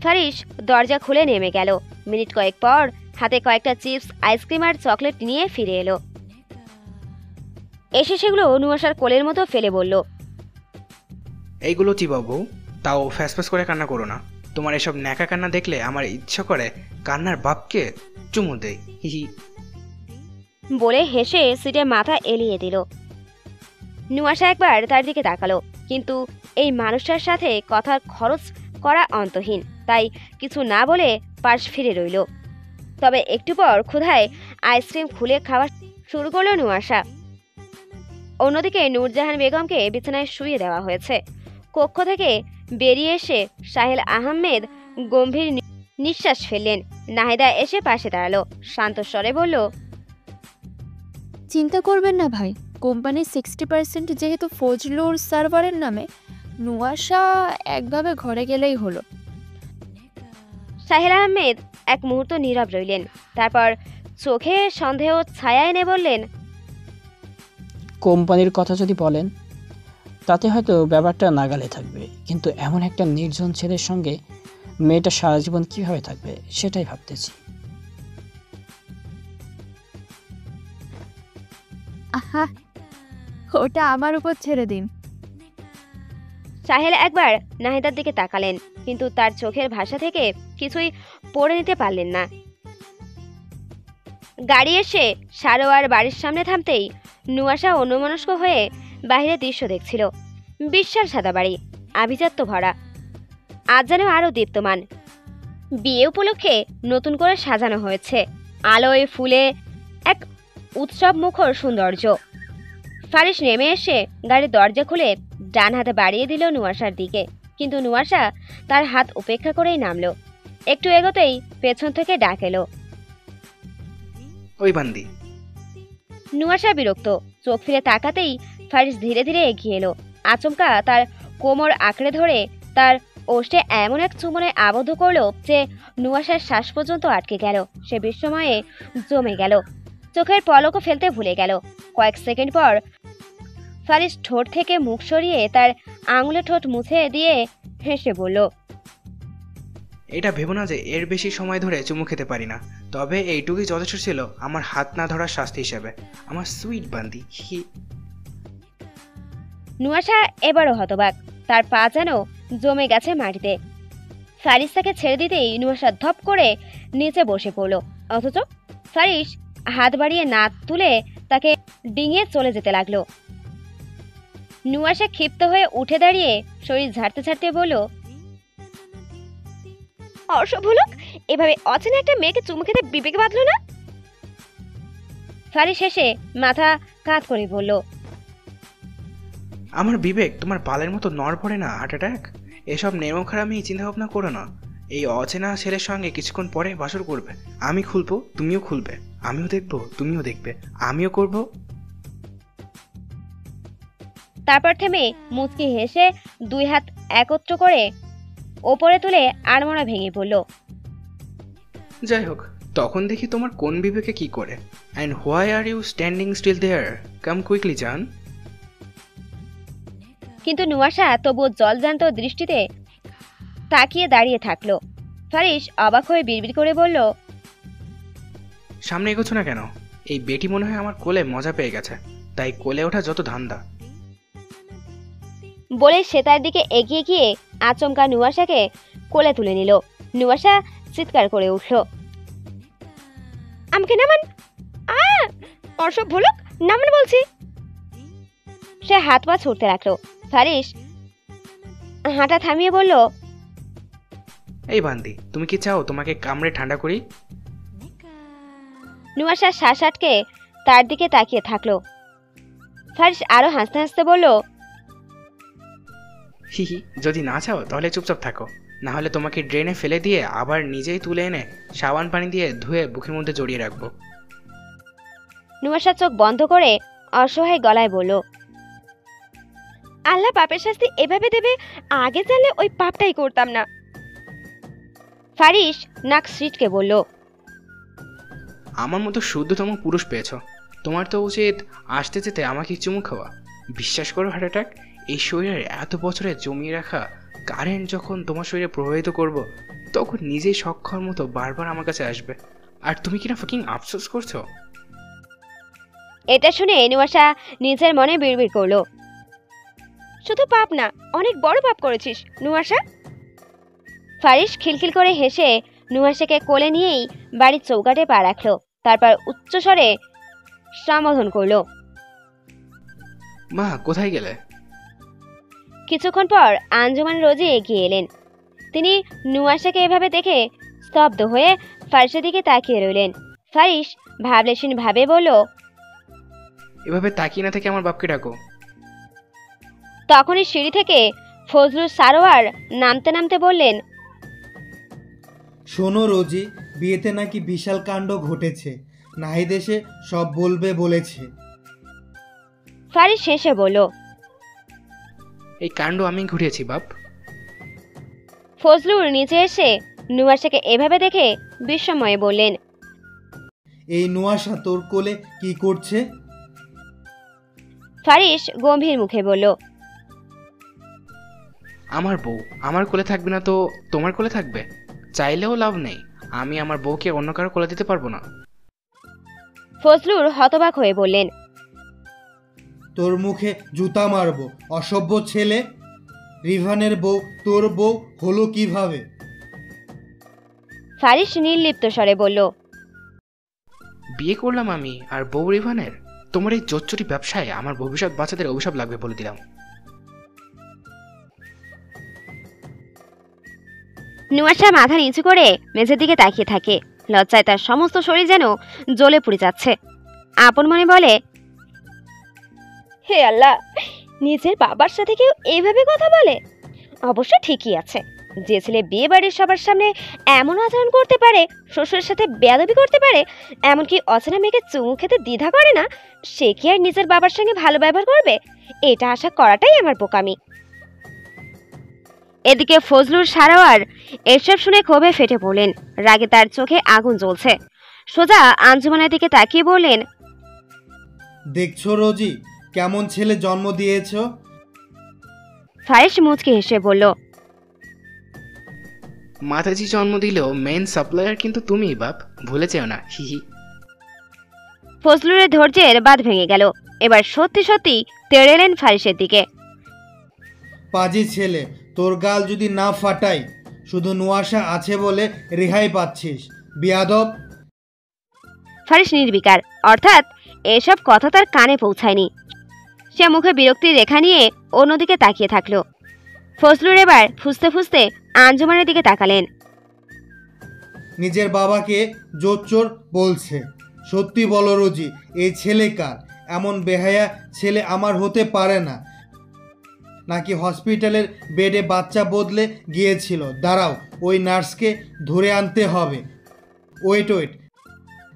ফারিস দরজা খুলে নেমে গেল। মিনিট কয়েক পর হাতে কয়েকটা চিপস, আইসক্রিম আর চকলেট নিয়ে ফিরে এলো। এসে সেগুলো নুহাশার কোলের মতো ফেলে বলল, এইগুলো চিবাও বউ, তাও ফ্যাস করে কান্না করো না। তোমার এসব ন্যাকা কান্না দেখলে আমার ইচ্ছা করে কান্নার বাপকে চুমু দেই, হিহি। বলে হেসে সিটে মাথা এলিয়ে দিল। নুহাশা একবার তার দিকে তাকালো, কিন্তু এই মানুষটার সাথে কথার খরচ করা অন্তহীন, তাই কিছু না বলে পাশ ফিরে রইল। তবে একটু পর ক্ষুধায় আইসক্রিম খুলে খাওয়া শুরু করলো নুহাশা। অন্যদিকে নূরজাহান বেগমকে বিছানায় শুইয়ে দেওয়া হয়েছে। কক্ষ থেকে বেরিয়ে এসে সাহেল আহমেদ গম্ভীর নিঃশ্বাস ফেললেন। নাহিদা এসে পাশে দাঁড়ালো, শান্ত স্বরে বলল, চিন্তা করবেন না ভাই, কোম্পানির 60% যেহেতু ফজলুর সার্ভারের নামে, নুয়াশা একভাবে ঘরে গেলেই হলো। সাহেল আহমেদ এক মুহূর্ত নীরব রইলেন, তারপর চোখে সন্দেহ ছায়া এনে বললেন, কোম্পানির কথা যদি বলেন তাতে হয়তো ব্যাপারটা নাগালে থাকবে, কিন্তু এমন একটা নির্জন ছেলের সঙ্গে মেয়েটা সারা জীবন কীভাবে থাকবে সেটাই ভাবতেছি। আহা, ওটা আমার উপর ছেড়ে দিন। সাহেল একবার নাহিদার দিকে তাকালেন, কিন্তু তার চোখের ভাষা থেকে কিছুই পড়ে নিতে পারলেন না। গাড়ি এসে সারোয়ার বাড়ির সামনে থামতেই নুয়াশা অন্যমনস্ক হয়ে বাইরের দৃশ্য দেখছিল। বিশাল সাদা বাড়ি, আভিজাত্য ভরা, আজ যেন আরও দীপ্তমান। বিয়ে উপলক্ষে নতুন করে সাজানো হয়েছে, আলোয় ফুলে এক উৎসব মুখর সৌন্দর্য। ফারিস নেমে এসে গাড়ির দরজা খুলে ডান হাতে বাড়িয়ে দিল নুয়াশার দিকে, কিন্তু নুয়াশা তার হাত উপেক্ষা করেই নামলো। একটু এগোতেই পেছন থেকে ডাক এলো, ওই বান্দি। নুয়াশা বিরক্ত চোখ ফিরে তাকাতেই ফারিস ধীরে ধীরে এগিয়ে এলো। আচমকা তার কোমর আঁকড়ে ধরে তার ওষ্ঠে এমন এক চুমনে আবদ্ধ করলো যে নুয়াশার শ্বাস পর্যন্ত আটকে গেল। সে বিস্ময়ে জমে গেল, চোখের পলকও ফেলতে ভুলে গেল। কয়েক সেকেন্ড পর ফারিস ঠোঁট থেকে মুখ সরিয়ে তার আঙুলে ঠোঁট মুছে দিয়ে হেসে বলল, এটা ভেবো না যে এর বেশি সময় ধরে চুমু খেতে পারি না, তবে এইটুকুই যথেষ্ট ছিল আমার হাত না ধরার শাস্তি হিসেবে। আমার সুইট বান্দি। নুয়াশা এবারও হতবাক, তার পা যেন জমে গেছে মাটিতে। ফারিস তাকে ছেড়ে দিতেই নুয়াশা ধপ করে নিচে বসে পড়ল, অথচ ফারিস হাত বাড়িয়ে না তুলে তাকে ডিঙিয়ে চলে যেতে লাগলো। নুয়াশা ক্ষিপ্ত হয়ে উঠে দাঁড়িয়ে শরীর ঝাড়তে ঝাড়তে বলল, অসভ্যলোক, এভাবে অচেনা একটা মেয়েকে চুমু খেতে বিবেকে বাঁধলো না? ফারিস হেসে মাথা কাত করে বলল, আমার বিবেক তোমার বালের মতো নড়বড়ে না হার্ট অ্যাটাক। এসব নেমখারামি চিন্তা ভাবনা করো না। এই অচেনা ছেলের সঙ্গে কিছুক্ষণ পরে বাসর করবে, আমি খুলবো তুমিও খুলবে, আমিও দেখবো তুমিও দেখবে, আমিও করব। তারপর থেমে মুচকি হেসে দুই হাত একত্র করে ওপরে তুলে আড়মোড়া ভেঙে পড়ল। যাই হোক, তখন দেখি তোমার কোন বিবেকে কি করে। And why are you standing still there, come quickly জান। কিন্তু নুয়াশা তবুও জলজান্ত দৃষ্টিতে তাকিয়ে দাঁড়িয়ে থাকলো। ফারিস অবাক হয়ে বিড়বিড় করে বলল, সামনে এগোচ্ছ না কেন? এই বেটি মনে হয় আমার কোলে মজা পেয়ে গেছে, তাই কোলে ওঠা যত ধান্দা। বলে সে তার দিকে এগিয়ে গিয়ে আচমকা নুয়াশাকে কোলে তুলে নিল। নুয়াশা চিৎকার করে উঠল, আমাকে নামান, অসভ্য লোক, নামান বলছি। সে হাত পা ছুটতে লাগলো। ফারিস হাঁটা থামিয়ে বলল, এই বান্দি, তুমি কি চাও তোমাকে কামড়ে ঠান্ডা করি? নুয়াশা শ্বাস আটকে তার দিকে তাকিয়ে থাকলো। ফারিস আরো হাসতে হাসতে বলল, হি হি, যদি না চাও তাহলে চুপচাপ থাকো, না হলে তোমাকে ড্রেনে ফেলে দিয়ে আবার নিজেই তুলে এনে সাবান পানি দিয়ে ধুয়ে বুকের মধ্যে জড়িয়ে রাখবো। নুয়াশা চোখ বন্ধ করে অসহায় গলায় বলল, আল্লাহ পাপের শাস্তি এভাবে দেবে, আগে জানলে ওই পাপটাই করতাম না। ফারিস নাক সিটকে বলল, আমার মতো শুদ্ধতম পুরুষ পেয়েছ, তোমার তো উচিত আসতে যেতে আমাকে চুমু খাওয়া। বিশ্বাস করো হার্ট অ্যাটাক, এই শরীরের এত বছরে জমিয়ে রাখা কারেন্ট যখন তোমার শরীরে প্রবাহিত করব, তখন নিজেই সক্ষর মতো বারবার আমার কাছে আসবে, আর তুমি কিনা ফাকিং আফসোস করছো। এটা শুনে নুয়াশা নিজের মনে বিড়বিড় করলো, শুধু পাপ না, অনেক বড় পাপ করেছিস নুয়াশা। ফারিস খিলখিল করে হেসে নুয়াশাকে কোলে নিয়েই বাড়ির চৌকাঠে পা রাখলো, তারপর উচ্চস্বরে সম্বোধন করলো, মা কোথায় গেলে? কিছুক্ষণ পর আঞ্জুমান রোজি এগিয়ে এলেন। তিনি নুয়াশাকে এভাবে দেখে স্তব্ধ হয়ে ফারিসের দিকে তাকিয়ে রইলেন। ফারিস ভাবলেশীন ভাবে বলল, এভাবে তাকিয়ে না থেকে আমার বাপকে ডাকো। তখনই সিঁড়ি থেকে ফজলুর সারোয়ার নামতে নামতে বললেন, শোনো রোজি, বিয়েতে নাকি বিশাল কাণ্ড ঘটেছে, নাহিদ এসে সব বলবে বলেছে। ফারিস শেষে বলল। এই কাণ্ড আমি ঘুরিয়েছি বাপ। ফজলুর নিচে এসে নুয়াশাকে এভাবে দেখে বিস্ময়ে বললেন, এই নুয়াশা তোর কোলে কি করছে? ফারিস গম্ভীর মুখে বলল, আমার বউ আমার কোলে থাকবে না তো তোমার কোলে থাকবে? চাইলেও লাভ নেই, আমি আমার বউকে অন্য কারো কোলে দিতে পারবো না। ফজলুর হতবাক হয়ে বললেন, তোর মুখে জুতা মারবো, অসভ্য ছেলে। রিভানের বউ তোর বউ হলো কিভাবে? ফারিস নির্লিপ্ত স্বরে বলল, বিয়ে করলাম আমি আর বউ রিভানের? তোমার এই জোচ্চুরি ব্যবসায় আমার ভবিষ্যৎ বাচ্চাদের অভিশাপ লাগবে বলে দিলাম। নুয়াশা মাথা নিচু করে মেঝের দিকে তাকিয়ে থাকে। লজ্জায় তার সমস্ত শরীর যেন জ্বলে পুড়ে যাচ্ছে। আপন মনে বলে, হে আল্লাহ, নিজের বাবার সাথে কেউ এইভাবে কথা বলে? অবশ্য ঠিকই আছে, যে ছেলে বিয়ে বাড়ির সবার সামনে এমন আচরণ করতে পারে, শ্বশুরের সাথে বেয়াদবি করতে পারে, এমনকি অচেনা মেয়েকে চুমু খেতে দ্বিধা করে না, সে কি আর নিজের বাবার সঙ্গে ভালো ব্যবহার করবে? এটা আশা করাটাই আমার বোকামি। এদিকে ফজলুর সারোয়ার এসব শুনে ক্ষোভে ফেটে পড়লেন। রাগে তার চোখে আগুন জ্বলছে। সোজা আঞ্জুমানের দিকে তাকিয়ে বললেন, দেখছো রোজি, কেমন ছেলে জন্ম দিয়েছ? ফারিস মুচকি হেসে বলল, মাতাজি জন্ম দিলেও মেইন সাপ্লায়ার কিন্তু তুমিই বাপ, ভুলে যেও না, হিহি। ফজলুরের ধৈর্যের বাঁধ ভেঙে গেল। এবার সত্যি সত্যি তেড়ে এলেন ফারিসের দিকে। পাজি ছেলে, তোর গাল যদি না ফাটাই, শুধু নুয়াশা আছে বলে রেহাই পাচ্ছিস, বিয়াদব। ফারিস নির্বিকার, অর্থাৎ এসব কথা তার কানে পৌঁছায়নি। সে মুখে বিরক্তির রেখা নিয়ে অন্যদিকে তাকিয়ে থাকলো। ফজলুর এবার ফুসতে ফুসতে আঞ্জুমানের দিকে তাকালেন। নিজের বাবাকে জোচ্চোর বলছে। সত্যি বলো রোজি, এই ছেলে কার? এমন বেহায়া ছেলে আমার হতে পারে না। নাকি হসপিটালের বেডে বাচ্চা বদলে গিয়েছিল? দাঁড়াও, ওই নার্সকে ধরে আনতে হবে। ওয়েট,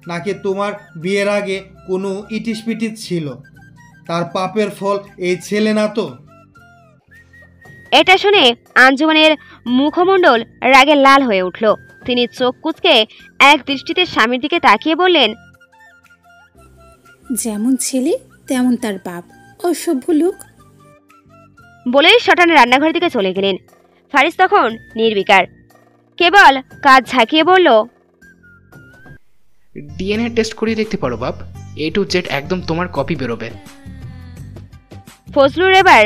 নাকি তোমার বিয়ের আগে কোনো ইটিসপিটিস ছিল? তার পাপের ফল এই ছেলে না তো? এটা শুনে আঞ্জুমানের মুখমণ্ডল রাগে লাল হয়ে উঠল। তিনি চোখ কুঁচকে এক দৃষ্টিতে স্বামীর দিকে তাকিয়ে বললেন, যেমন ছেলে তেমন তার বাপ, অসভ্য লোক। বলেই শটানে রান্নাঘরের দিকে চলে গেলেন। ফারিস তখন নির্বিকার, কেবল কাজ ঝাঁকিয়ে বলল, ডিএনএ টেস্ট করিয়ে দেখতে পারো বাপ, A to Z একদম তোমার কপি বেরোবে। ফজলুর এবার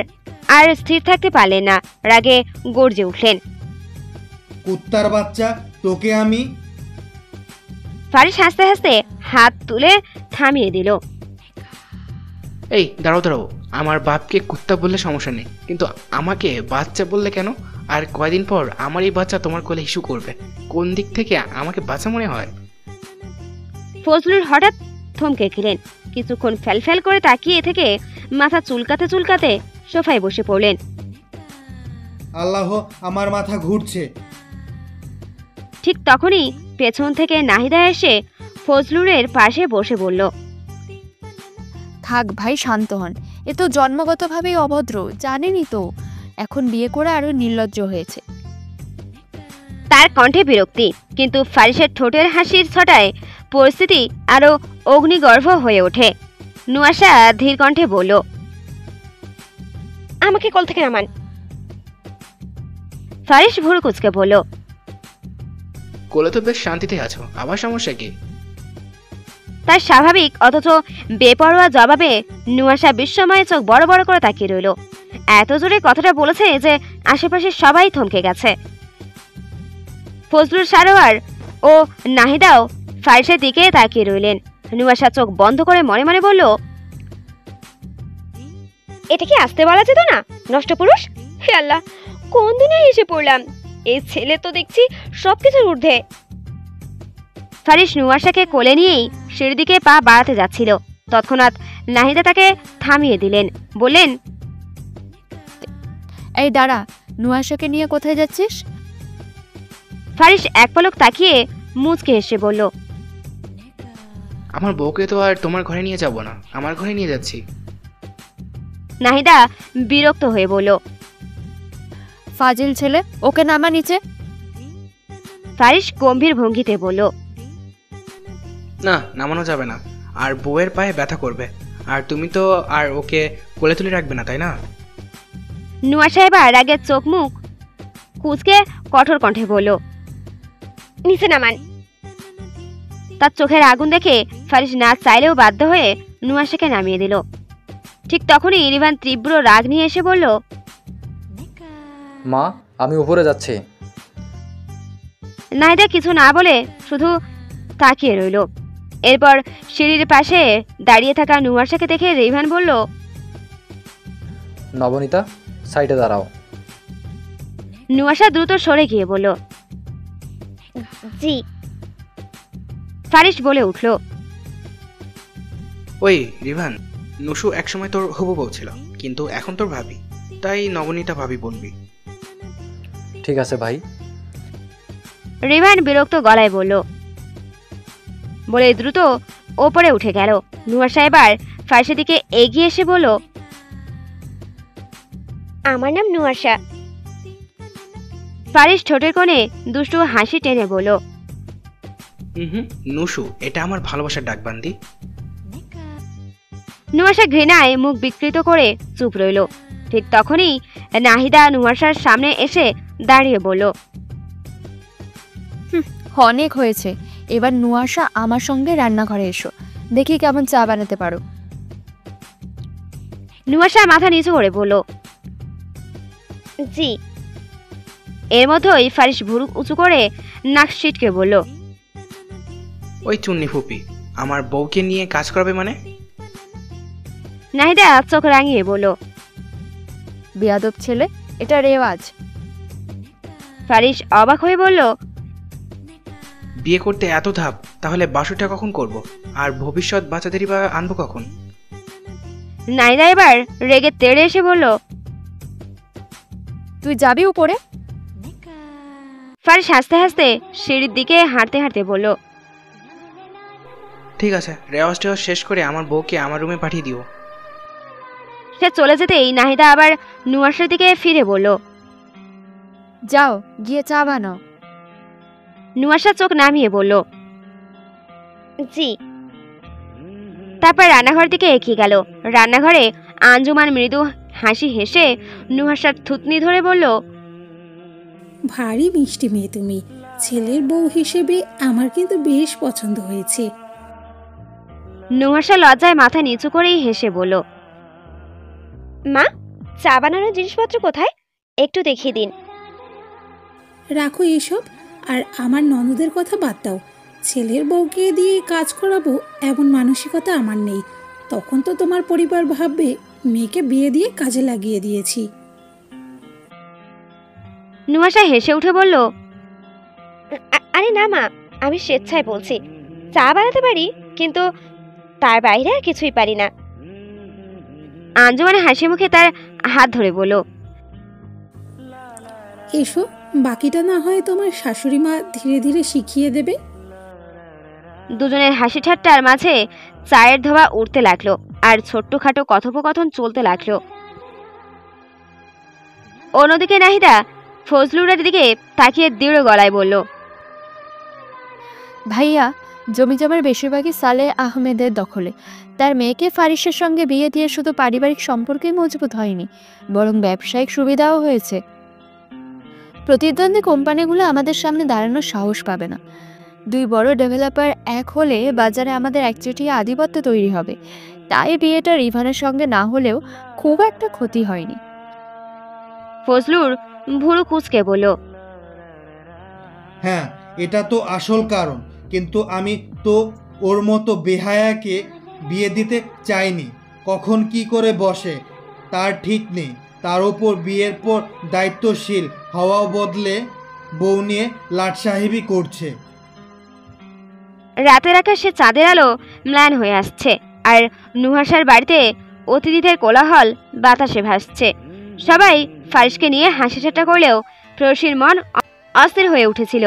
আর স্থির থাকতে পারলেন না, রাগে গর্জে উঠলেন। কুত্তার বাচ্চা, তোকে আমি। ফারিস হাসতে হাসতে হাত তুলে থামিয়ে দিল। এই দাঁড়াও দাঁড়াও, আমার বাপকে কুত্তা বললে সমস্যা নেই, কিন্তু আমাকে বাচ্চা বললে কেন? আর কয়দিন পর আমার এই বাচ্চা তোমার কোলে ইস্যু করবে, কোন দিক থেকে আমাকে বাচ্চা মনে হয়? ফজলুর হঠাৎ থমকে গেলেন। কিছুক্ষণ ফ্যালফ্যাল করে তাকিয়ে থেকে মাথা চুলকাতে চুলকাতে সোফায় বসে পড়লেন। আল্লাহ, আমার মাথা ঘুরছে। ঠিক তখনই পেছন থেকে নাহিদা এসে ফজলুরের পাশে বসে বলল, থাক ভাই, শান্ত হন। এ তো জন্মগতভাবেই অভদ্র, জানেনই তো। এখন বিয়ে করে আরো নির্লজ্জ হয়েছে। তার কণ্ঠে বিরক্তি, কিন্তু ফারিসের ঠোঁটের হাসির ছটায় পরিস্থিতি আরো অগ্নিগর্ভ হয়ে ওঠে। নুয়াশা ধীর কণ্ঠে বলল, আমাকে কোল থেকে নামান। ফারিস ভুরু কুচকে বলল, কোলে তো বেশ শান্তিতে আছো, আবার সমস্যা কি? তার স্বাভাবিক অথচ বেপরোয়া জবাবে নুয়াশা বিস্ময়ে চোখ বড় বড় করে তাকিয়ে রইল। এত জোরে কথাটা বলেছে যে আশেপাশে সবাই থমকে গেছে। ফজলুর সারোয়ার ও নাহিদাও ফারিসের দিকে তাকিয়ে রইলেন। নুয়াশা চোখ বন্ধ করে মনে মনে বলল, এটা কি আসতে বলা যেত না? নষ্ট পুরুষ! হে আল্লাহ, কোন দিনে এসে পড়লাম! এই ছেলে তো দেখছি সবকিছুর ঊর্ধ্বে। ফারিস নুয়াশাকে কোলে নিয়েই সিঁড়ির দিকে পা বাড়াতে যাচ্ছিল। তৎক্ষণাৎ নাহিদা তাকে থামিয়ে দিলেন, বললেন, এই দাঁড়া, নুহাশাকে নিয়ে কোথায় যাচ্ছিস? ফারিস এক পলক তাকিয়ে মুচকে এসে বলল, আমার বউকে তো আর তোমার ঘরে নিয়ে যাব না, আমার ঘরে নিয়ে যাচ্ছি। নাহিদা বিরক্ত হয়ে বলল, ফাজিল ছেলে, ওকে নামা নিচে। ফারিস গম্ভীর ভঙ্গিতে বলল, না, নামানো যাবে না, আর বউয়ের পায়ে ব্যথা করবে, আর তুমি তো আর ওকে কোলে তুলে রাখবে না, তাই না? নুহাশা এবার রাগের চোখ মুখ কুচকে কঠোর কণ্ঠে বলল, নিচে নামান। তার চোখের আগুন দেখে ফারিস না চাইলেও বাধ্য হয়ে নুহাশাকে নামিয়ে দিল। ঠিক তখনই রিভান তীব্র রাগ নিয়ে এসে বলল, মা, আমি উপরে যাচ্ছি। নাহিদা কিছু না বলে শুধু তাকিয়ে রইল। এরপর সিঁড়ির পাশে দাঁড়িয়ে থাকা নুহাশাকে দেখে রিভান বলল, নবনীতা, সাইডে দাঁড়াও। নুহাশা দ্রুত সরে গিয়ে বলল, জি। ফারিস বলে উঠল, ওই রিভান, নুসু একসময় তোর হবু বউ ছিল, কিন্তু এখন তোর ভাবি, তাই নবনীতা ভাবি বলবি। ঠিক আছে ভাই। রিভান বিরক্ত গলায় বলল, বলে দ্রুত ওপরে উঠে গেল। নুহাশা এবার ফারিসের দিকে এগিয়ে এসে বলল, আমার নাম নুহাশা। ফারিস ঠোঁটের কোণে দুষ্টু হাসি টেনে বলল, নুসু, এটা আমার ভালোবাসার ডাক বান্দি। নুহাশা ঘৃণায় মুখ বিকৃত করে চুপ রইল। ঠিক তখনই নাহিদা নুহাশার সামনে এসে দাঁড়িয়ে বলল, অনেক হয়েছে, এবার নুহাশা আমার সঙ্গে রান্নাঘরে এসো, দেখি কেমন চা বানাতে পারো। নুহাশা মাথা নিচু করে বলল, জি। এর মধ্যেই ফারিস ভুরু উঁচু করে নাক সিটকে বলল, ওই চুন্নি ফুপি, আমার বউকে নিয়ে কাজ করাবে মানে? নাহিদা চোখ রাঙিয়ে বলল, বেয়াদব ছেলে, এটা রেওয়াজ। ফারিস অবাক হয়ে বলল, বিয়ে করতে এত ধাপ, তাহলে বাসুটা কখন করব, আর ভবিষ্যৎ বাচ্চাদেরই বা আনবো কখন? নাহিদা এবার রেগে তেড়ে এসে বলল, তুই যাবি উপরে? ফারিস হাসতে হাসতে সিঁড়ির দিকে হাঁটতে হাঁটতে বলল, ঠিক আছে, রেওয়াজ টেওয়াজ শেষ করে আমার বউকে আমার রুমে পাঠিয়ে দিও। সে চলে যেতেই নাহিদা আবার নুহাশার দিকে ফিরে বলল, যাও গিয়ে চা বানাও। নুহাশা চোখ নামিয়ে বলল, জি। তারপর রান্নাঘরের দিকে এগিয়ে গেল। রান্নাঘরে আঞ্জুমান মৃদু হাসি হেসে নুহাশার থুতনি ধরে বলল, ভারী মিষ্টি মেয়ে তুমি। ছেলের বউ হিসেবে আমার কিন্তু বেশ পছন্দ হয়েছে। নুহাশা লজ্জায় মাথা নিচু করেই হেসে বলল, মা, চা বানানোর জিনিসপত্র কোথায়? একটু দেখিয়ে দিন। রাখো এসব, আর আমার ননদের কথা বাদ দাও। ছেলের বউকে দিয়ে কাজ করাবো এমন মানসিকতা আমার নেই। তখন তো তোমার পরিবার ভাববে মেয়েকে বিয়ে দিয়ে কাজে লাগিয়ে দিয়েছি। নুহাশা হেসে উঠে বলল, আরে না মা, আমি স্বেচ্ছায় বলছি। চা বানাতে পারি, কিন্তু তার বাইরে আর কিছুই পারি না। আঞ্জুমান হাসি মুখে তার হাত ধরে বলল, এসো, বাকিটা না হয় তোমার শাশুড়ি মা ধীরে ধীরে শিখিয়ে দেবে। দুজনের হাসি ঠাট্টার মাঝে চায়ের ধোয়া উঠতে লাগলো, আর ছোট্টখাটো কথোপকথন চলতে লাগলো। অন্যদিকে নাহিদা ফজলুরের দিকে তাকিয়ে দৃঢ় গলায় বলল, ভাইয়া, জমিজমার বেশিরভাগই সালেহ আহমেদের দখলে। তার মেয়েকে ফারিসের সঙ্গে বিয়ে দিয়ে শুধু পারিবারিক সম্পর্কই মজবুত হয়নি, বরং ব্যবসায়িক সুবিধাও হয়েছে। প্রতিদ্বন্দ্বী কোম্পানিগুলো আমাদের সামনে দাঁড়ানোর সাহস পাবে না। দুই বড় ডেভেলপার এক হলে বাজারে আমাদের একচেটিয়া আধিপত্য তৈরি হবে। তাই বিয়েটা রিভানের সঙ্গে না হলেও খুব একটা ক্ষতি হয়নি। ফজলুর ভুরু কুঁচকে বলল, হ্যাঁ, এটা তো আসল কারণ, কিন্তু আমি তো ওর মতো বেহায়াকে বিয়ে দিতে চাইনি। কখন কি করে বসে তার ঠিক নেই। তার ওপর বিয়ের পর দায়িত্বশীল হওয়া বদলে বউ নিয়ে লাটসাহেবি করছে। রাতের আকাশে চাঁদের আলো ম্লান হয়ে আসছে, আর নুহাশার বাড়িতে অতিথিদের কোলাহল বাতাসে ভাসছে। সবাই ফারিসকে নিয়ে হাসি ঠাট্টা করলেও প্রেয়সীর মন অস্থির হয়ে উঠেছিল।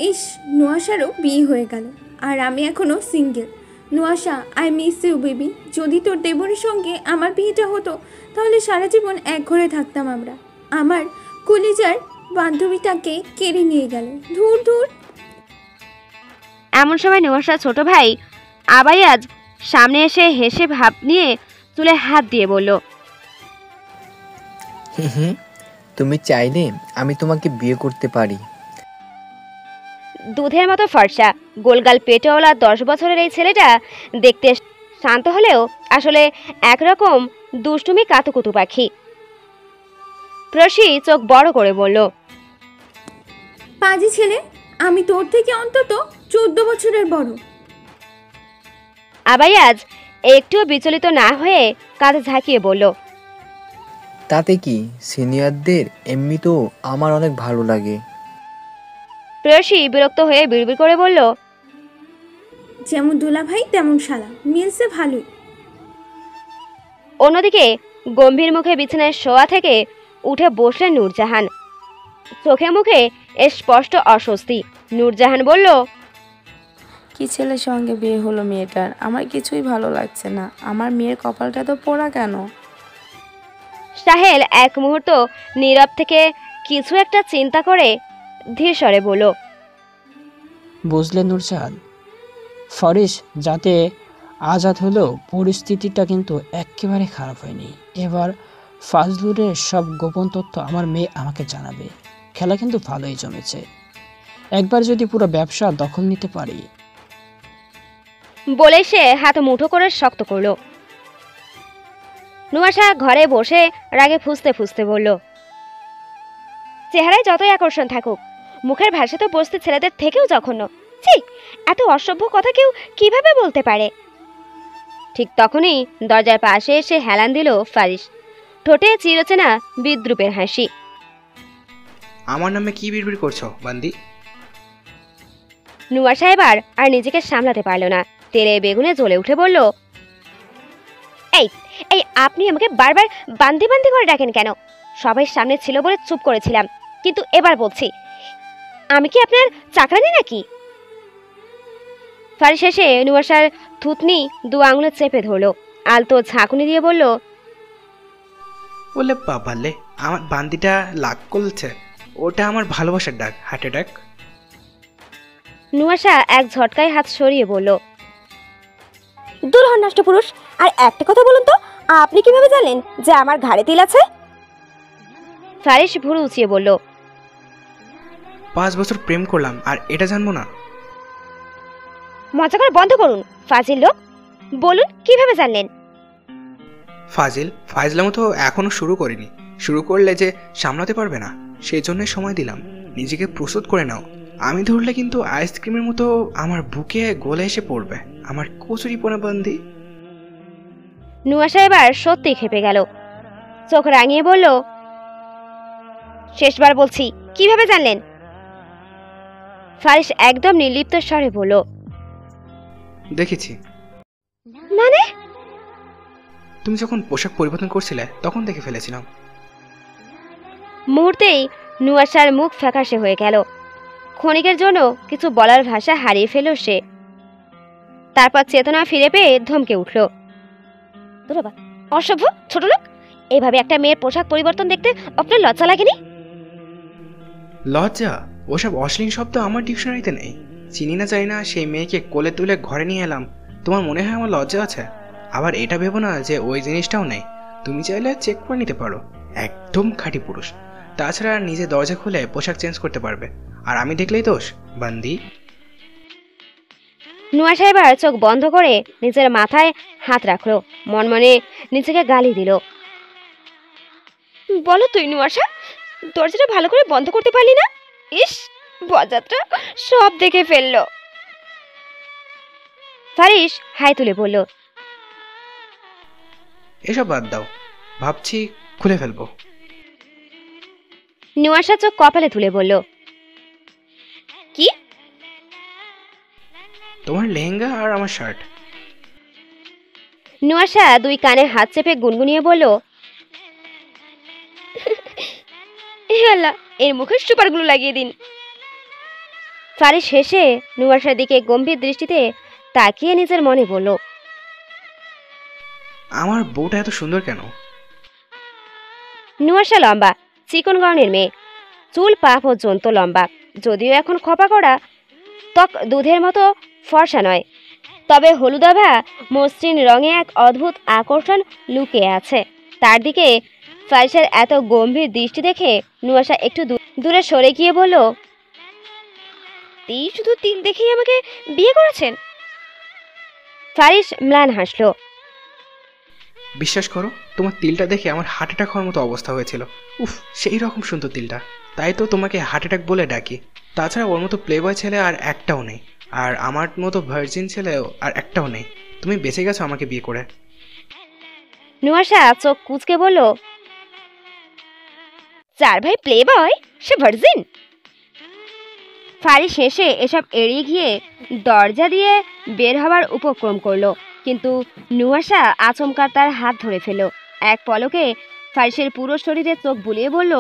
ইস, নুয়াশারও বিয়ে হয়ে গেল আর আমি এখনো single. Nuyasha, I miss you baby. যদি তোর দেবরের সঙ্গে আমার বিয়েটা হতো তাহলে সারা জীবন এক ঘরে থাকতাম আমরা। আমার কলিজার বান্ধবীটাকে কেড়ে নিয়ে গেল। ধুর ধুর। এমন সময় নুয়াশার ছোট ভাই আবাইয়াজ সামনে এসে হেসে ভাব নিয়ে চুলে হাত দিয়ে বলল, তুমি চাইলে আমি তোমাকে বিয়ে করতে পারি। দুধের মতো ফর্সা, গোলগাল পেটেওয়ালা 10 বছরের এই ছেলেটা দেখতে শান্ত হলেও আসলে একরকম দুষ্টুমি কাতুকুতু পাখি। প্রসি চোখ বড় করে বলল, পাজি ছেলে, আমি তোর থেকে অন্তত 14 বছরের বড়। আবাইয়াজ একটুও বিচলিত না হয়ে কাঁধ ঝাঁকিয়ে বলল, তাতে কি, সিনিয়রদের এমনিতেও আমার অনেক ভালো লাগে। প্রসি বিরক্ত হয়ে বিড়বিড় করে বলল, যেমন দুলাভাই তেমন শালা, মিলছে ভালোই। অন্যদিকে গম্ভীর মুখে বিছানায় শোয়া থেকে উঠে বসলেন নূরজাহান। চোখে মুখে স্পষ্ট অস্বস্তি। নূরজাহান বলল, কি ছেলের সঙ্গে বিয়ে হলো মেয়েটার, আমার কিছুই ভালো লাগছে না। আমার মেয়ের কপালটা তো পোড়া কেন? সাহেল এক মুহূর্ত নীরব থেকে কিছু একটা চিন্তা করে ধীর স্বরে বলল, বুঝলে নূরজাহান, ফরিস যাতে আজাদ হলেও পরিস্থিতিটা কিন্তু একেবারে খারাপ হয়নি। এবার ফাজলুরের সব গোপন তথ্য আমার মেয়ে আমাকে জানাবে। খেলা কিন্তু ভালোই জমেছে। একবার যদি পুরো ব্যবসা দখল নিতে পারি। বলে সে হাত মুঠো করে শক্ত করল। নুয়াশা ঘরে বসে রাগে ফুঁসতে ফুঁসতে বলল, চেহারায় যতই আকর্ষণ থাকুক, মুখের ভাষা তো বসতে ছেলেদের থেকেও জঘন্য। ছি, এত অসভ্য কথা কেউ কিভাবে বলতে পারে? ঠিক তখনই দরজার পাশে এসে হেলান দিল ফারিস। ঠোঁটে চিরচেনা বিদ্রুপের হাসি। আমার নামে কি বিড়বিড় করছো বান্দি? নুয়াশা এবার আর নিজেকে সামলাতে পারল না। তেলে বেগুনে জ্বলে উঠে বলল, এই এই আপনি আমাকে বারবার বান্দি বান্দি করে ডাকেন কেন? সবাই সামনে ছিল বলে চুপ করেছিলাম, কিন্তু এবার বলছি, আমি কি আপনার চাকরানি নাকি? ফারিস এসে নুয়াশার থুতনি 2 আঙুলে চেপে ধরলো, আলতো ঝাঁকুনি দিয়ে বলল, বলে বাবালে, আমার বান্দিটা লাগ করছে। ওটা আমার ভালোবাসার ডাক, হার্ট অ্যাটাক। নুয়াশা এক ঝটকায় হাত সরিয়ে বলল, দূর হন নষ্ট পুরুষ। আর একটা কথা বলুন তো, আপনি কিভাবে জানলেন যে আমার ঘাড়ে তিল আছে? ফারিস ভুরু উঁচিয়ে বলল, 5 বছর প্রেম করলাম আর এটা জানবো না? মজা করে বন্ধ করুন, ফাজিল লোক। বলুন কিভাবে জানলেন? ফাজলামো তো এখনো শুরু করিনি। শুরু করলে যে সামলাতে পারবে না, সেই জন্য সময় দিলাম। নিজেকে প্রস্তুত করে নাও। আমি ধরলে কিন্তু আইসক্রিমের মতো আমার বুকে গলে এসে পড়বে আমার কচুরি পোনা বান্দি। নুয়াশা এবার সত্যি খেপে গেল। চোখ রাঙিয়ে বলল, শেষবার বলছি, কিভাবে জানলেন? ফারিস একদম নির্লিপ্ত স্বরে বলল, দেখেছি। মানে? তুমি যখন পোশাক পরিবর্তন করছিলে তখন দেখে ফেলেছিলাম। মুহূর্তেই নুয়াশার মুখ ফ্যাকাশে হয়ে গেল। ক্ষণিকের জন্য কিছু বলার ভাষা হারিয়ে ফেলল সে। তারপর চেতনা ফিরে পেয়ে ধমকে উঠল, অসভ্য ছোট লোক! এভাবে একটা মেয়ের পোশাক পরিবর্তন দেখতে আপনার লজ্জা লাগেনি? লজ্জা? ওসব অশ্লীল শব্দ আমার ডিকশনারিতে নেই। চিনি না চাই না সেই মেয়েকে কোলে তুলে ঘরে নিয়ে এলাম, তোমার মনে হয় আমার লজ্জা আছে? আবার এটা ভেবো না যে ওই জিনিসটাও নেই। তুমি চাইলে চেক করে নিতে পারো। একদম খাঁটি পুরুষ। তাছাড়া নিজে দরজা খুলে পোশাক চেঞ্জ করতে পারবে, আর আমি দেখলেই দোষ বান্দি। নুয়াশা এবার চোখ বন্ধ করে নিজের মাথায় হাত রাখলো, মনমনে নিজেকে গালি দিল। বলো তুই নুয়াশা, দরজাটা ভালো করে বন্ধ করতে পারলি না? ইস, বজ্জাতটা সব দেখে ফেললো। ফারিস হাই তুলে বলল, এসব বাদ দাও, ভাবছি খুলে ফেলবো। নুয়াশা চোখ কপালে তুলে বলল, কি? তোমার লেহেঙ্গা আর আমার শার্ট। নুয়াশা 2 কানে হাত চেপে গুনগুনিয়ে বলল, হে আল্লাহ, এর মুখে সুপারগুলো লাগিয়ে দিন। ফারিস হেসে নুয়াশার দিকে গম্ভীর দৃষ্টিতে তাকিয়ে নিজের মনে বলল, আমার বউটা এত সুন্দর কেন? নুয়াশা লম্বা, চিকন গড়নের মেয়ে, চুল পা পর্যন্ত লম্বা, যদিও এখন খোপা করা, ত্বক দুধের মতো ফর্সা নয়, তবে হলুদাভা মসৃণ রঙে এক অদ্ভুত আকর্ষণ লুকিয়ে আছে। তার দিকে ফারিসের এত গম্ভীর দৃষ্টি দেখে নুয়াশা একটু দূরে সরে গিয়ে বলল, এই শুধু তিল দেখেই আমাকে বিয়ে করেছেন? ফারিস ম্লান হাসল। বিশ্বাস করো, তোমার তিলটা দেখে আমার হার্ট অ্যাটাক হওয়ার মতো অবস্থা হয়েছিল। উফ, সেই রকম সুন্দর তিলটা, তাই তো তোমাকে হার্ট অ্যাটাক বলে ডাকি। তাছাড়া ওর মতো প্লেবয় ছেলে আর একটাও নেই, আর আমার মতো ভার্জিন ছেলেও আর একটাও নেই। তুমি বেঁচে গেছো আমাকে বিয়ে করে। নুয়াশা চোখ কুচকে বলল, চার ভাই প্লে বয়, সে ভার্জিন? ফারিস শেষে এসব এড়িয়ে গিয়ে দরজা দিয়ে বের হবার উপক্রম করলো, কিন্তু নুয়াশা আচমকা তার হাত ধরে ফেলল। এক পলকে ফারিসের পুরো শরীরে চোখ বুলিয়ে বলল,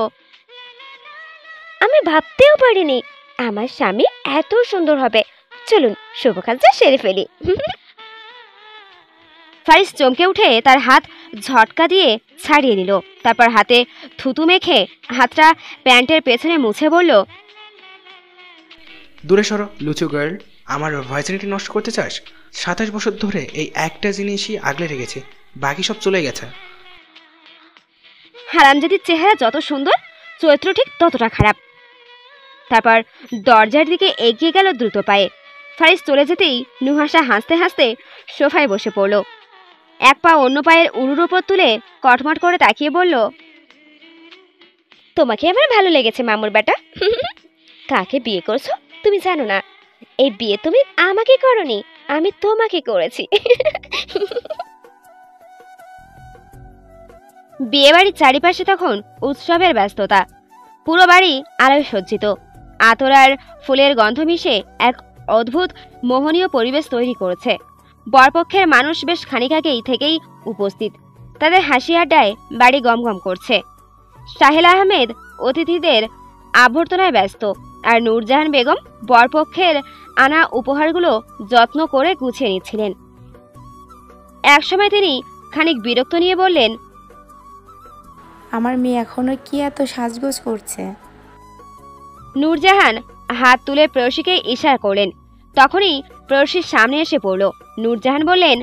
আমি ভাবতেও পারিনি আমার স্বামী এত সুন্দর হবে। চলুন শুভ কাজটা সেরে ফেলি। ফারিস চমকে উঠে তার হাত ঝটকা দিয়ে ছাড়িয়ে নিল, তারপর হাতে থুতু মেখে হাতটা প্যান্টের পেছনে মুছে বলল, দূরে সরো লুচু গার্ল, আমার ভার্জিনিটি নষ্ট করতে চাস? 27 বছর ধরে এই একটা জিনিসই আগলে রেখেছি, বাকি সব চলে গেছে। হারামজাদির চেহারা যত সুন্দর, চরিত্র ঠিক ততটা খারাপ। তারপর দরজার দিকে এগিয়ে গেল দ্রুত পায়ে। ফারিস চলে যেতেই নুহাশা হাসতে হাসতে সোফায় বসে পড়ল, এক পা অন্য পায়ের উড়ুর ওপর তুলে কটমট করে তাকিয়ে বলল, তোমাকে আমার ভালো লেগেছে মামুর বেটা। কাকে বিয়ে করছো তুমি জানো না, এই বিয়ে তুমি আমাকে করনি, আমি তোমাকে করেছি। বিয়ে বাড়ির চারিপাশে তখন উৎসবের ব্যস্ততা, পুরো বাড়ি আলোয় সজ্জিত। আতর আর ফুলের গন্ধ মিশে এক অদ্ভুত মোহনীয় পরিবেশ তৈরি করেছে। বরপক্ষের মানুষ বেশ খানিক আগেই থেকেই উপস্থিত, তাদের হাসি আড্ডায় বাড়ি গমগম করছে। সাহেলা আহমেদ অতিথিদের অভ্যর্থনায় ব্যস্ত, আর নূরজাহান বেগম বরপক্ষের আনা উপহারগুলো যত্ন করে গুছিয়ে নিচ্ছিলেন। একসময় তিনি খানিক বিরক্ত নিয়ে বললেন, আমার মেয়ে এখনো কি এত সাজগোজ করছে? নূরজাহান হাত তুলে প্রেয়সীকে ইশারা করলেন। তখনই প্রেয়সীর সামনে এসে পড়ল। নূরজাহান বললেন,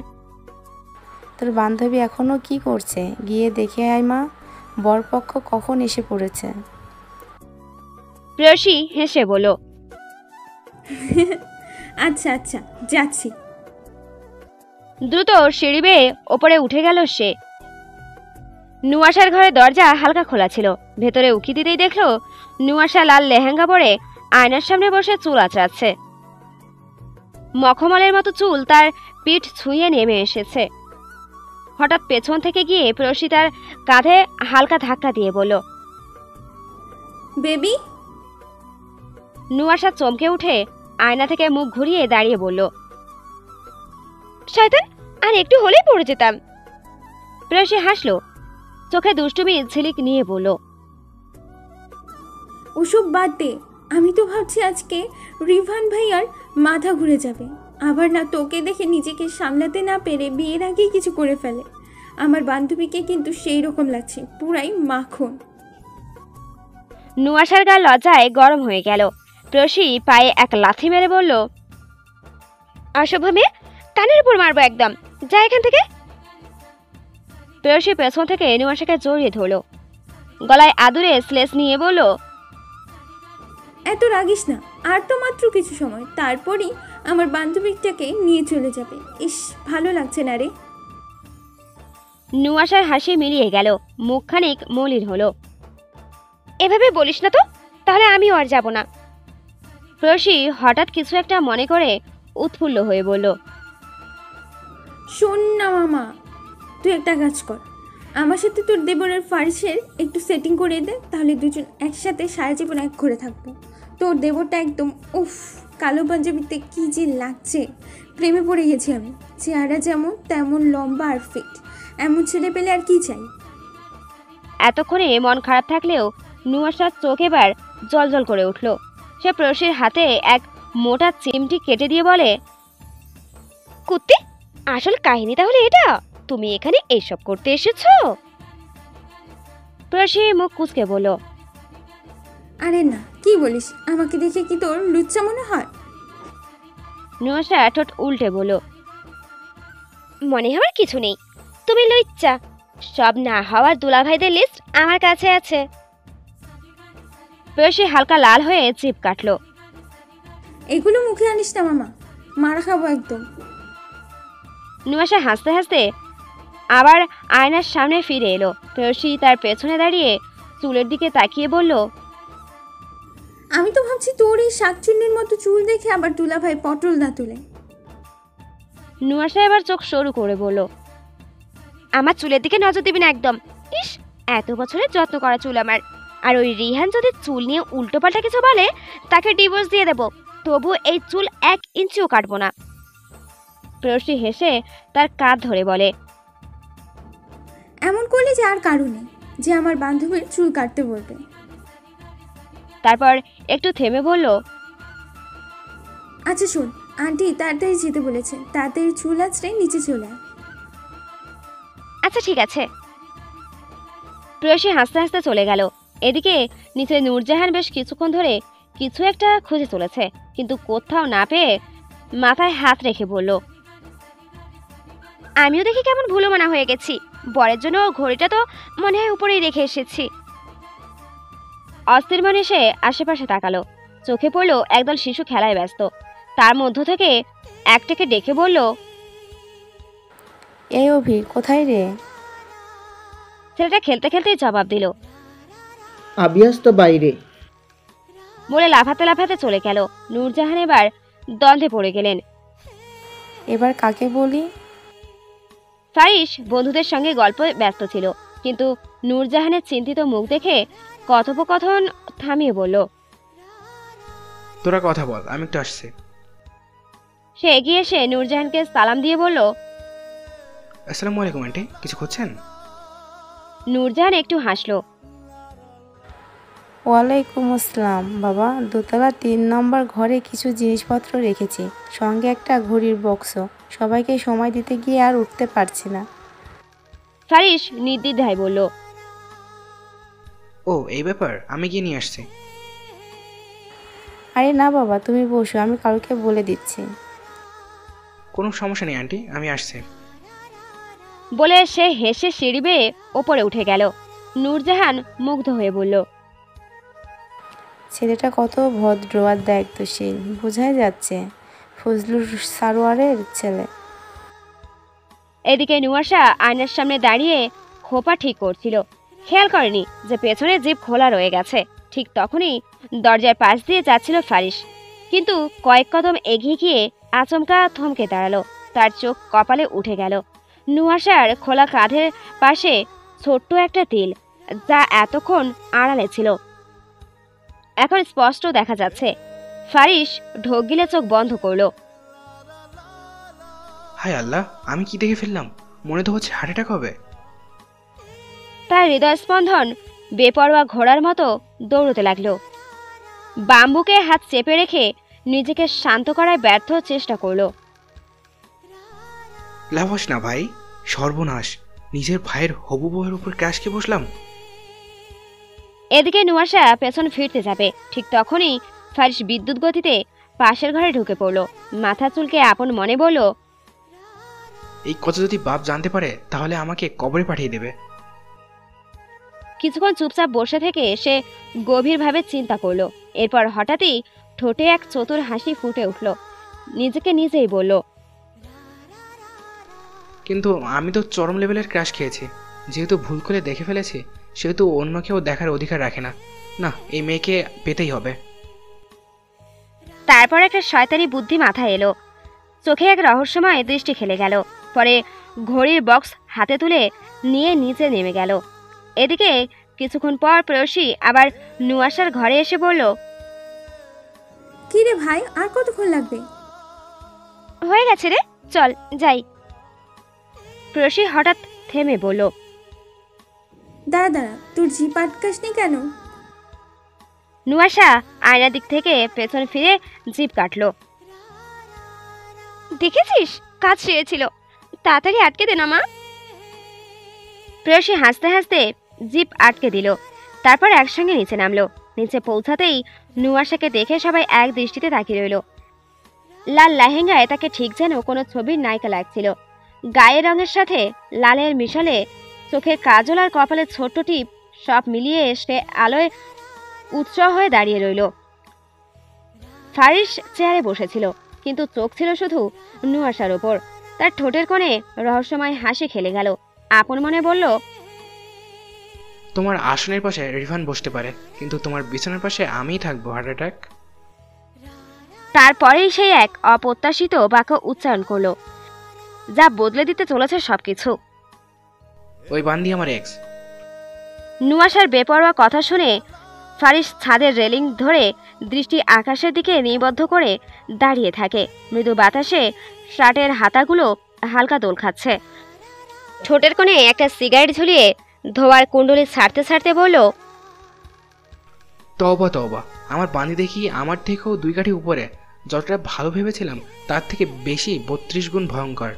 তোর বান্ধবী এখনো কি করছে? গিয়ে দেখে আয় মা, বরপক্ষ কখন এসে পড়েছে। প্রেয়সী হেসে বলল, আচ্ছা আচ্ছা যাচ্ছি। দ্রুত সিঁড়ি বেয়ে ওপরে উঠে গেল সে। নুয়াশার ঘরের দরজা হালকা খোলা ছিল। ভেতরে উকি দিতেই দেখলো নুয়াশা লাল লেহেঙ্গা পরে আয়নার সামনে বসে চুল আঁচড়াচ্ছে। মখমলের মতো চুল তার পিঠ ছুঁয়ে নেমে এসেছে। হঠাৎ পেছন থেকে গিয়ে প্রেয়সী তার কাঁধে হালকা ধাক্কা দিয়ে বলল, বেবি। নুয়াশা চমকে উঠে আয়না থেকে মুখ ঘুরিয়ে দাঁড়িয়ে বলল, শয়তান, আর একটু হলেই পড়ে যেতাম। প্রেয়সী হাসলো, চোখে দুষ্টুমি ঝিলিক নিয়ে বলল, ওসব বাদ দে, আমি তো ভাবছি আজকে রিভান ভাইয়ার মাথা ঘুরে যাবে, আবার না তোকে দেখে নিজেকে সামলাতে না পেরে বিয়ের আগেই কিছু করে ফেলে। আমার বান্ধবীকে কিন্তু সেই রকম লাগছে, পুরাই মাখন। নুয়াশার গা লজ্জায় গরম হয়ে গেল। প্রেয়সী পায়ে এক লাথি মেরে বলল, অসভ্য মেয়ে, কানের উপর মারবো একদম, যা এখান থেকে। প্রেয়সী পেছন থেকে নুয়াশাকে জড়িয়ে ধরল, গলায় আদুরে স্লেস নিয়ে বলল, এত রাগিস না, আর তো মাত্র কিছু সময়, তারপরই আমার বান্ধবীটাকে নিয়ে চলে যাবে। ইস, ভালো লাগছে না রে। নুয়াশার হাসি মিলিয়ে গেল, মুখ খানিক মলিন হলো। এভাবে বলিস না তো, তাহলে আমিও আর যাব না। প্রেয়সী হঠাৎ কিছু একটা মনে করে উৎফুল্ল হয়ে বলল, শোন না মামা, তুই একটা কাজ কর, আমার সাথে তোর দেবরের ফারিসের একটু সেটিং করে দে, তাহলে দুজন একসাথে সারা জীবন এক ঘরে থাকবো। তোর দেবরটা একদম উফ, কালো পাঞ্জাবিতে কি যে লাগছে, প্রেমে পড়ে গেছি আমি। চেহারা যেমন তেমন লম্বা আর ফিট, এমন ছেলে পেলে আর কি চাই। এতক্ষণে মন খারাপ থাকলেও নুয়াশার চোখ এবার জলজল করে উঠল। সে প্রেয়সীর হাতে এক মোটা চিমটি কেটে দিয়ে বলে, কুত্তি, আসল কাহিনী তাহলে এটা? তুমি এখানে এইসব করতে এসেছো? প্রেয়সী মুখ কুঁচকে বলল, আরে না, কি বলিস? আমাকে দেখে কি তোর লুচ্চা মনে হয়? নুয়াশা ঠোঁট উল্টে বলল, মনে হওয়ার কিছু নেই, তুমি লুচ্চা। সব না হওয়ার দুলাভাইদের লিস্ট আমার কাছে আছে। প্রেয়সী হালকা লাল হয়ে জিভ কাটল। এগুলো মুখে আনিস না মামা, মারা খাবো একদম। নুয়াশা হাসতে হাসতে আবার আয়নার সামনে ফিরে এলো। প্রেয়সী তার পেছনে দাঁড়িয়ে চুলের দিকে তাকিয়ে বলল, আমি তো ভাবছি তোর এই শাকচুন্নির মতো চুল দেখে আবার দুলাভাই পটল না তুলে। নুয়াশা এবার চোখ সরু করে বলল, আমার চুলের দিকে নজর দিবি না একদম। ইস, এত বছরের যত্ন করা চুল আমার। আর ওই রিহান যদি চুল নিয়ে উল্টোপাল্টা কিছু বলে, তাকে ডিভোর্স দিয়ে দেব। তবু এই চুল 1 ইঞ্চিও কাটবো না। প্রেয়সী হেসে তার কাঁধ ধরে বলে, এমন করলে যে আর কারণে যে আমার বান্ধবীর চুল কাটতে বলবে। তারপর একটু থেমে বলল, আচ্ছা শোন, আন্টি তাড়াতাড়ি যেতে বলেছে, তাড়াতাড়ি চুল আছড়ে নিচে চলে আয়। আচ্ছা ঠিক আছে। প্রেয়সী হাসতে হাসতে চলে গেল। এদিকে নিচে নূরজাহান বেশ কিছুক্ষণ ধরে কিছু একটা খুঁজে চলেছে, কিন্তু কোথাও না পেয়ে মাথায় হাত রেখে বলল, আমিও দেখি কেমন ভুলো মানা হয়ে গেছি। বরের জন্য ঘড়িটা তো মনে হয় উপরেই রেখে এসেছি। অস্থির মনে সে আশেপাশে তাকালো। চোখে পড়ল একদল শিশু খেলায় ব্যস্ত। তার মধ্য থেকে একটাকে ডেকে বলল, এই অভি, কোথায় রে? ছেলেটা খেলতে খেলতেই জবাব দিল, আবিয়াস তো বাইরে। বলে লাফাতে লাফাতে চলে গেল। নূরজাহান এবার দ্বন্দ্বে পড়ে গেলেন। এবার কাকে বলি? ফারিস বন্ধুদের সঙ্গে গল্পে ব্যস্ত ছিল, কিন্তু নূরজাহানের চিন্তিত মুখ দেখে কথোপকথন থামিয়ে বলল, তোরা কথা বল, আমি একটু আসছি। সে এগিয়ে এসে নূরজাহানকে সালাম দিয়ে বলল, আসসালামু আলাইকুম আন্টি, কিছু করছেন? নূরজাহান একটু হাসলো। ওয়ালাইকুম আসসালাম বাবা। দোতলা 3 নম্বর ঘরে কিছু জিনিসপত্র রেখেছি, সঙ্গে একটা ঘড়ির বক্সও। সবাইকে সময় দিতে গিয়ে আর উঠতে পারছি না। ফারিস নির্দ্বিধায় বলল, ও এই ব্যাপার, আমি গিয়ে নিয়ে আসছি। আরে না বাবা, তুমি বসো, আমি কালকে বলে দিচ্ছি। কোনো সমস্যা নেই আন্টি, আমি আসছি। বলে সে হেসে সিঁড়ি বেয়ে ওপরে উঠে গেল। নূরজাহান মুগ্ধ হয়ে বলল, ছেলেটা কত ভদ্র আর দায়িত্বশীল, বোঝাই যাচ্ছে ফজলুর সারোয়ারের ছেলে। এদিকে নুয়াশা আয়নার সামনে দাঁড়িয়ে খোপা ঠিক করছিল। খেয়াল করেনি যে পেছনে জিপ খোলা রয়ে গেছে। ঠিক তখনই দরজার পাশ দিয়ে যাচ্ছিল ফারিস, কিন্তু কয়েক কদম এগিয়ে গিয়ে আচমকা থমকে দাঁড়ালো। তার চোখ কপালে উঠে গেল। নুয়াশার খোলা কাঁধের পাশে ছোট্ট একটা তিল, যা এতক্ষণ আড়ালে ছিল, এখন স্পষ্ট দেখা যাচ্ছে। ফারিস ঢোক গিলে চোখ বন্ধ করলো। হায় আল্লাহ, আমি কি দেখে ফেললাম? মনে তো হচ্ছে হার্ট অ্যাটাক হবে। তার হৃদয়স্পন্দন বেপরোয়া ঘোড়ার মতো দৌড়তে লাগলো। বাম্বুকে হাত চেপে রেখে নিজেকে শান্ত করার ব্যর্থ চেষ্টা করলো। লাভাস না ভাই, সর্বনাশ, নিজের ভাইয়ের হবু বউয়ের উপর ক্যাশকে বসলাম। এদিকে নুয়াশা পেছন ফিরতে যাবে, ঠিক তখনই ফারিস বিদ্যুৎ গতিতে পাশের ঘরে ঢুকে পড়লো। মাথা চুলকে আপন মনে বলল, এই কথা যদি বাপ জানতে পারে তাহলে আমাকে কবরে পাঠিয়ে দেবে। কিছুক্ষণ চুপচাপ বসে থেকে সে গভীরভাবে চিন্তা করলো। এরপর হঠাৎই ঠোঁটে এক চতুর হাসি ফুটে উঠল। নিজেকে নিজেই বলল, কিন্তু আমি তো চরম লেভেলের ক্র্যাশ খেয়েছি। যেহেতু ভুল করে দেখে ফেলেছি, সেহেতু অন্য কেউ দেখার অধিকার রাখে না। না, এই মেয়েকে পেতেই হবে। তারপর একটা শয়তানি বুদ্ধি মাথায় এলো। চোখে এক রহস্যময় দৃষ্টি খেলে গেল। পরে ঘড়ির বক্স হাতে তুলে নিয়ে নিচে নেমে গেল। এদিকে কিছুক্ষণ পর প্রেয়সী আবার নুয়াশার ঘরে এসে বলল, কি রে ভাই, আর কতক্ষণ লাগবে? হয়ে গেছে রে, চল যাই। প্রেয়সী হঠাৎ থেমে বলল, দাঁড়া দাঁড়া, তোর জিপ আটকাসনি কেন? নুয়াশা আয়নার দিক থেকে পেছন ফিরে জিভ কাটলো। দেখেছিস, কাজ সেরেছিল, তাড়াতাড়ি আটকে দে না মা। প্রেয়সী হাসতে হাসতে জিপ আটকে দিল, তারপর একসঙ্গে নিচে নামলো। নিচে পৌঁছাতেই নুয়াশাকে দেখে সবাই এক দৃষ্টিতে তাকিয়ে রইল। লাল লেহেঙ্গায় তাকে ঠিক যেন কোনো ছবির নায়িকা লাগছিল। গায়ের রঙের সাথে লালের মিশালে চোখের কাজল আর কপালের ছোট্ট টিপ সব মিলিয়ে সে আলোয় উৎসাহ হয়ে দাঁড়িয়ে রইল। ফারিস চেয়ারে বসেছিল, কিন্তু চোখ ছিল শুধু নুয়াশার ওপর। তার ঠোঁটের কোণে রহস্যময় হাসি খেলে গেল। আপন মনে বলল, তোমার আসনের পাশে রিভান বসতে পারে, কিন্তু তোমার বিছানার পাশে আমিই থাকবো। Heart attack. তারপরেই সেই এক অপ্রত্যাশিত বাক্য উচ্চারণ করলো, যা বদলে দিতে চলেছে সবকিছু। ওই বান্দি আমার এক্স। নুয়াশার বেপরোয়া কথা শুনে ফারিস ছাদের রেলিং ধরে দৃষ্টি আকাশের দিকে নিবদ্ধ করে দাঁড়িয়ে থাকে। মৃদু বাতাসে শার্টের হাতাগুলো হালকা দোল খাচ্ছে। ঠোঁটের কোণে একটা সিগারেট ঝুলিয়ে ধোয়ার কুণ্ডলি ছাড়তে ছাড়তে বলল, তওবা তওবা, আমার বান্দি দেখি আমার থেকেও 2 কাঠি উপরে। যতটা ভালো ভেবেছিলাম তার থেকে বেশি 32 গুণ ভয়ঙ্কর।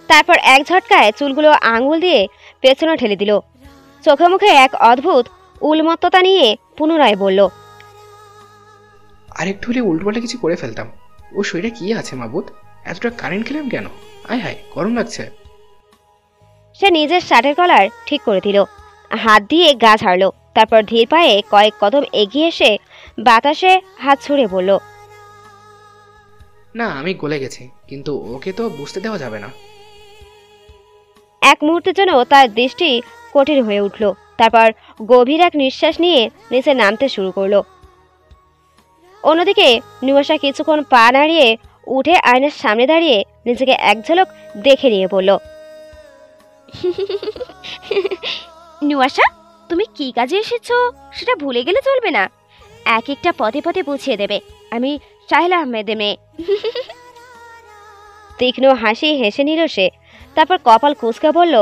তারপর এক ঝটকায় চুলগুলো আঙুল দিয়ে পেছনে ঠেলে দিল। চোখে মুখে এক অদ্ভুত উন্মত্ততা নিয়ে পুনরায় বলল, আরেকটু হলে উল্টোপাল্টা কিছু করে ফেলতাম। ও শরীরে কি আছে মাবুদ, এতটা কারেন্ট খেলাম কেন? আয় হায়, গরম লাগছে। সে নিজের শার্টের কলার ঠিক করে দিল, হাত দিয়ে গা ছাড়ল। তারপর ধীর পায়ে কয়েক কদম এগিয়ে এসে বাতাসে হাত ছুঁড়ে বলল, না, আমি গলে গেছি, কিন্তু ওকে তো বুঝতে দেওয়া যাবে না। এক মুহূর্তের জন্য তার দৃষ্টি কঠিন হয়ে উঠল। তারপর গভীর এক নিঃশ্বাস নিয়ে নিচে নামতে শুরু করলো। অন্যদিকে নুয়াশা কিছুক্ষণ পা নাড়িয়ে উঠে আয়নার সামনে দাঁড়িয়ে নিজেকে এক ঝলক দেখে নিয়ে বলল, নুয়াশা, তুমি কি কাজে এসেছো সেটা ভুলে গেলে চলবে না। এক একটা পথে পথে বুঝিয়ে দেবে আমি সাহেলা আহমেদের মেয়ে। তীক্ষ্ণ হাসি হেসে নিল সে। তারপর কপাল কুঁচকে বলল,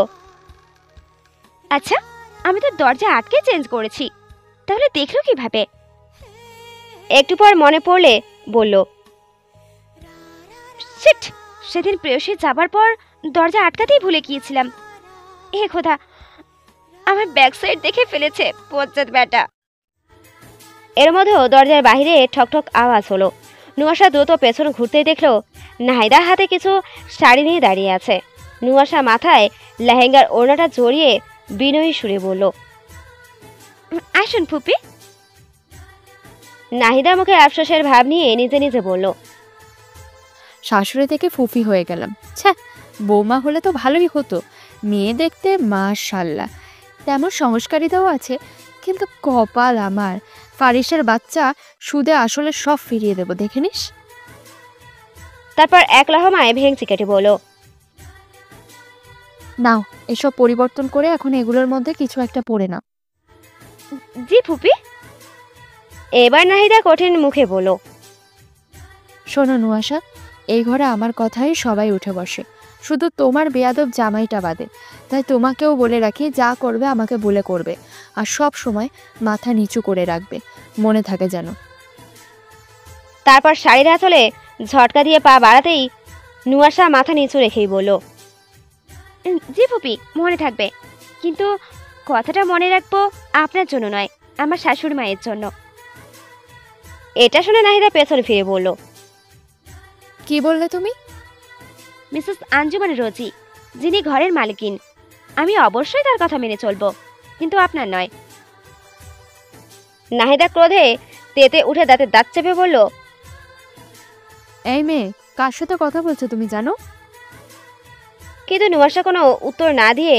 আচ্ছা, আমি তো দরজা আটকে চেঞ্জ করেছি, তাহলে দেখলো কিভাবে? একটু পর মনে পড়লে বলল, শিট, সেদিন প্রেয়সী যাবার পর দরজা আটকাতেই ভুলে গিয়েছিলাম। এ খোদা, আমার ব্যাক সাইড দেখে ফেলেছে বজ্জাত ব্যাটা। এর মধ্যেও দরজার বাইরে ঠকঠক আওয়াজ হলো। নুয়াশা দ্রুত পেছন ঘুরতেই দেখলো নাহিদা হাতে কিছু শাড়ি নিয়ে দাঁড়িয়ে আছে। নুয়াশা মাথায় লেহেঙ্গার ওড়নাটা জড়িয়ে বিনয়ী সুরে বলল, আসুন ফুপি। নাহিদা মুখে আফসোসের ভাব নিয়ে নিজে নিজে বলল, শাশুড়ি থেকে ফুফি হয়ে গেলাম। ছ্যা, বৌমা হলে তো ভালোই হতো। মেয়ে দেখতে মাশাআল্লাহ, তেমন সংস্কারিতাও আছে, কিন্তু কপাল আমার, ফারিসের বাচ্চা সুদে আসলে সব ফিরিয়ে দেব, দেখে নিস। তারপর এক লহমায় ভেঙচি কেটে বলল, নাও, এসব পরিবর্তন করে এখন এগুলোর মধ্যে কিছু একটা পড়ে নাও। জি ফুপি। এবার নাহিদা কঠিন মুখে বলল, শোনো নুয়াশা, এই ঘরে আমার কথাই সবাই উঠে বসে, শুধু তোমার বেয়াদব জামাইটা বাদে। তাই তোমাকেও বলে রাখি, যা করবে আমাকে বলে করবে, আর সব সময় মাথা নিচু করে রাখবে, মনে থাকে যেন। তারপর শাড়ির আঁচলে ঝটকা দিয়ে পা বাড়াতেই নুয়াশা মাথা নিচু রেখেই বলল, জি ফুপি, মনে থাকবে, কিন্তু কথাটা মনে রাখবো আপনার জন্য নয়, আমার শাশুড়ি মায়ের জন্য। এটা শুনে নাহিদা পেছনে ফিরে বলল, কি বললে তুমি? মিসেস আঞ্জুমান রোজি, যিনি ঘরের মালিকিন, আমি অবশ্যই তার কথা মেনে চলবো, কিন্তু আপনার নয়। নাহিদা ক্রোধে তেতে উঠে দাঁতে দাঁত চেপে বলল, এই মেয়ে, কার সাথে কথা বলছো তুমি জানো? কিন্তু নুয়াশা কোনো উত্তর না দিয়ে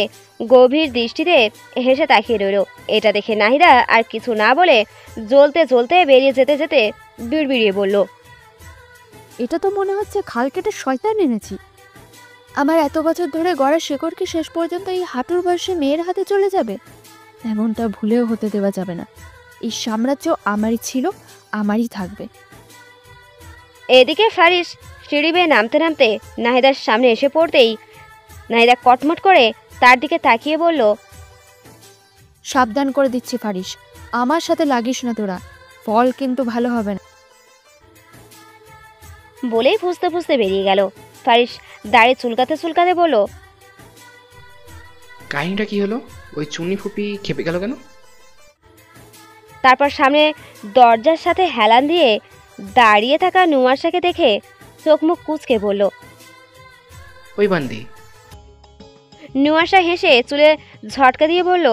গভীর দৃষ্টিতে হেসে তাকিয়ে রইল। এটা দেখে নাহিদা আর কিছু না বলে জ্বলতে জ্বলতে বেরিয়ে যেতে যেতে বিড়বিড়িয়ে বলল, এটা তো মনে হচ্ছে খাল কেটে শয়তান এনেছি। আমার এত বছর ধরে গড়ার শেকড় কি শেষ পর্যন্ত এই হাঁটুর বয়সে মেয়ের হাতে চলে যাবে? এমনটা ভুলেও হতে দেওয়া যাবে না। এই সাম্রাজ্য আমারই ছিল, আমারই থাকবে। এদিকে ফারিস সিঁড়ি বেয়ে নামতে নামতে নাহিদার সামনে এসে পড়তেই নাহিদা কটমট করে তার দিকে তাকিয়ে বলল, সাবধান করে দিচ্ছি ফারিস, আমার সাথে লাগিস না তোরা, ফল কিন্তু ভালো হবে না। বলেই ফুসতে ফুসতে বেরিয়ে গেল। ফারিস দাড়ি চুলকাতে চুলকাতে বলল, কাহিনীটা কি হলো? ওই চুন্নি ফুপি খেপে গেল কেন? তারপর সামনে দরজার সাথে হেলান দিয়ে দাঁড়িয়ে থাকা নুয়াশাকে দেখে চোখ মুখ কুঁচকে বলল, ওই বান্দি। নুয়াশা হেসে চুলে ঝটকা দিয়ে বলল,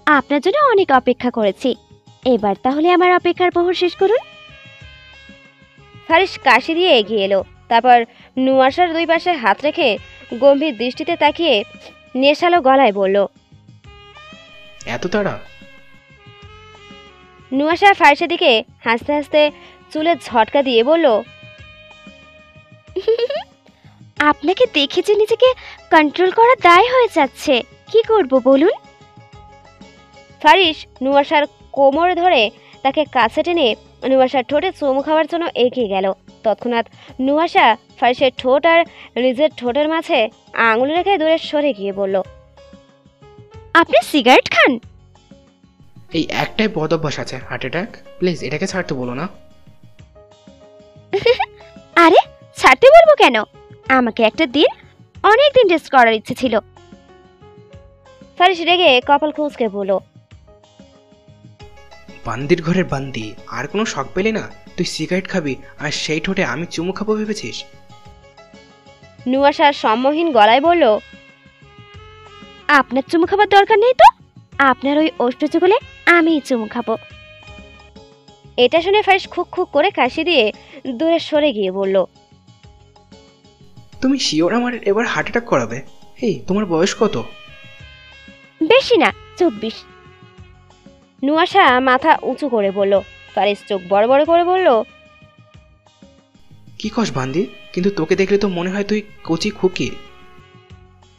আপনার জন্য অনেক অপেক্ষা করেছি, এবার তাহলে আমার অপেক্ষার প্রহর শেষ করুন। ফারিস কাশি দিয়ে এগিয়ে এলো। তারপর নুয়াশার দুই পাশে হাত রেখে গম্ভীর দৃষ্টিতে তাকিয়ে নেশালো গলায় বলল, এত তাড়া? নুয়াশা ফারিসের দিকে হাসতে হাসতে চুলে ঝটকা দিয়ে বলল, আপনাকে দেখে যে নিজেকে কন্ট্রোল করা দায় হয়ে যাচ্ছে, কি করব বলুন। ফারিস নুয়াশার কোমর ধরে তাকে কাছে টেনে নুয়াশার ঠোঁটে চুমু খাওয়ার জন্য এগিয়ে গেল। তৎক্ষণাৎ নুয়াশা ফারিসের ঠোঁট আর নিজের ঠোঁটের মাঝে আঙুল রেখে দূরে সরে গিয়ে বলল, আপনি সিগারেট খান? এই একটাই বদ অভ্যাস আছে, হার্ট অ্যাটাক। প্লিজ এটাকে ছাড়তে বলো না। আরে ছাড়তে বলবো কেন, আমাকে একটা দিন, অনেক দিন টেস্ট করার ইচ্ছে ছিল। ফারিস রেগে কপাল খুঁজকে বলল, বান্দির ঘরের বান্দি, আর কোনো শখ পেলি না? তুই সিগারেট খাবি আর সেই ঠোঁটে আমি চুমু খাবো ভেবেছিস? নুয়াশার সম্মোহীন গলায় বলল, আপনার চুমু খাবার দরকার নেই তো, আপনার ওই ওষ্ঠচুগলে আমিই চুমু খাবো। এটা শুনে ফারিস খুক খুক করে কাশি দিয়ে দূরে সরে গিয়ে বলল, তুমি শিওর আমার এবার হার্ট অ্যাটাক করাবে? এই তোমার বয়স কত? বেশি না, 24। নুয়াশা মাথা উঁচু করে বলল। ফারিস চোখ বড় বড় করে বলল, কি কস বান্দি? কিন্তু তোকে দেখলে তো মনে হয় তুই কচি খুকি।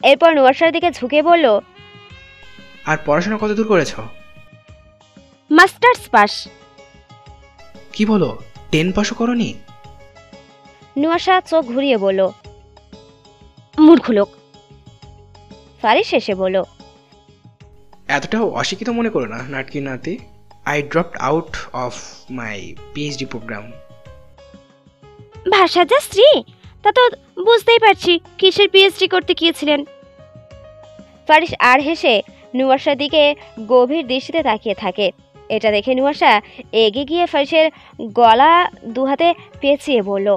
এরপর নুয়াশার দিকে ঝুঁকে বলল, আর পড়াশোনা কত দূর করেছ? Masters pass. কি বলো, 10 পাসও করনি? নুয়াশা চোখ ঘুরিয়ে বলল, মূর্খ লোক। ফারিস শেষে বলল, এতটাও অশিক্ষিত মনে করো না নাটকি নাতি। I dropped out of my PhD programme. ভাষা যা স্ত্রী, তা তো বুঝতেই পারছি কিসের পিএইচডি করতে গিয়েছিলেন। ফারিস আর হেসে নুয়াশার দিকে গভীর দৃষ্টিতে তাকিয়ে থাকে। এটা দেখে নুয়াশা এগিয়ে গিয়ে ফারিসের গলা দুহাতে পেঁচিয়ে বলল,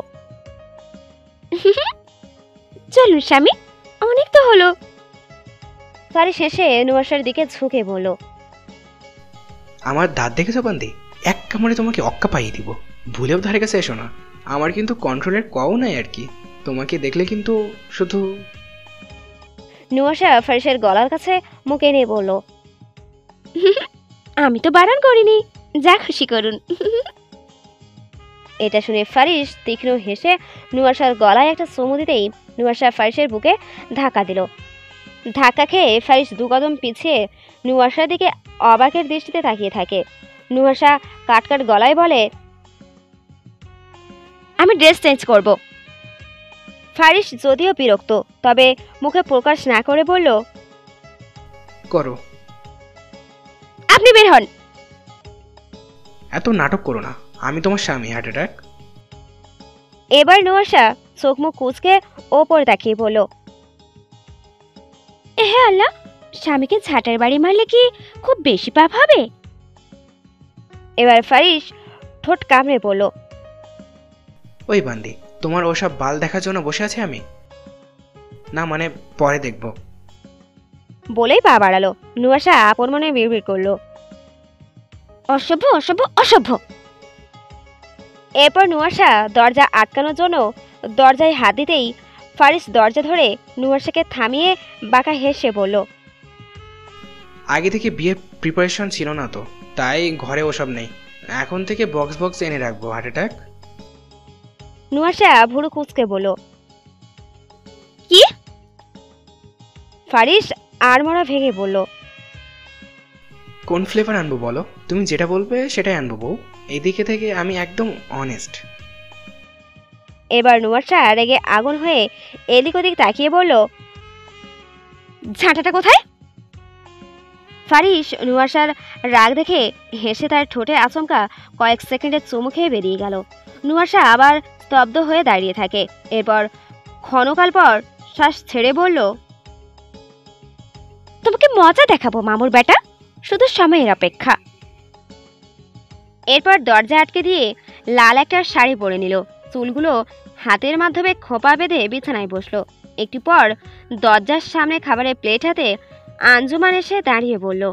চলুন স্বামী, অনেক তো হলো। ফারিস হেসে নুয়াশার দিকে ঝুঁকে বলল, আমার দাঁত দেখেছো বান্দি? এক কামড়ে তোমাকে অক্কা পাইয়ে দিব। ভুলেও ধারে কাছে এসো না, আমার কিন্তু কন্ট্রোলের কও নাই আর কি। তোমাকে দেখলে কিন্তু শুধু। নুয়াশা ফারিসের গলার কাছে মুখ এনে বলল, আমি তো বারণ করিনি, যা খুশি করুন। এটা শুনে ফারিস তীক্ষ্ণ হেসে নুয়াশার গলায় একটা চুমু দিতেই নুয়াশা ফারিসের বুকে ধাক্কা দিল। ধাক্কা খেয়ে ফারিস দু কদম পিছিয়ে নুয়াশার দিকে অবাকের দৃষ্টিতে তাকিয়ে থাকে। নুয়াশা কাটকাট গলায় বলে, আমি ড্রেস চেঞ্জ করব। ফারিস যদিও বিরক্ত, তবে মুখে প্রকাশ না করে বলল, করো। আপনি বের হন। এত নাটক করো না, আমি তোমার স্বামী। Heart attack. এবার নুয়াশা চোখ মুখ কুঁচকে ওপরে তাকিয়ে বলল, হে আল্লাহ, স্বামীকে ঝাঁটার বাড়ি মারলে কি খুব বেশি পাপ হবে? এবার ফারিস ঠোঁট কামড়ে বলল, ওই বান্দি, তোমার ওসব বাল দেখার জন্য বসে আছি আমি? না মানে পরে দেখব। বলেই পা বাড়ালো। নুয়াশা আপন মনে বিড়বিড় করলো, অসভ্য অসভ্য অসভ্য। এরপর নুয়াশা দরজা আটকানোর জন্য দরজায় হাত দিতেই ফারিস দরজা ধরে নুয়াশাকে থামিয়ে বাঁকা হেসে বলল, আগে থেকে বিয়ের প্রিপারেশন ছিল না তো, তাই ঘরে ওসব নেই। এখন থেকে বক্স বক্স এনে রাখবো। Heart attack. নুয়াশা ভুরু কুঁচকে বলল, কি? ফারিস আড়মোড়া ভেঙে বলল, কোন ফ্লেভার আনবো বলো? তুমি যেটা বলবে সেটাই আনবো বউ। এইদিকে থেকে আমি একদম অনেস্ট। এবার নুয়াশা রেগে আগুন হয়ে এদিক ওদিক তাকিয়ে বলল, ঝাঁটাটা কোথায়? ফারিস নুয়াশার রাগ দেখে হেসে তার ঠোঁটে আচমকা কয়েক সেকেন্ডের চুমু খেয়ে বেরিয়ে গেল। নুয়াশা আবার স্তব্ধ হয়ে দাঁড়িয়ে থাকে। এরপর ক্ষণকাল পর শ্বাস ছেড়ে বলল, তোমাকে মজা দেখাবো মামুর বেটা, শুধু সময়ের অপেক্ষা। এরপর দরজা আটকে দিয়ে লাল একটা শাড়ি পরে নিল, চুলগুলো হাতের মাধ্যমে খোপা বেঁধে বিছানায় বসলো। একটু পর দরজার সামনে খাবারের প্লেট হাতে আঞ্জুমান এসে দাঁড়িয়ে বলল,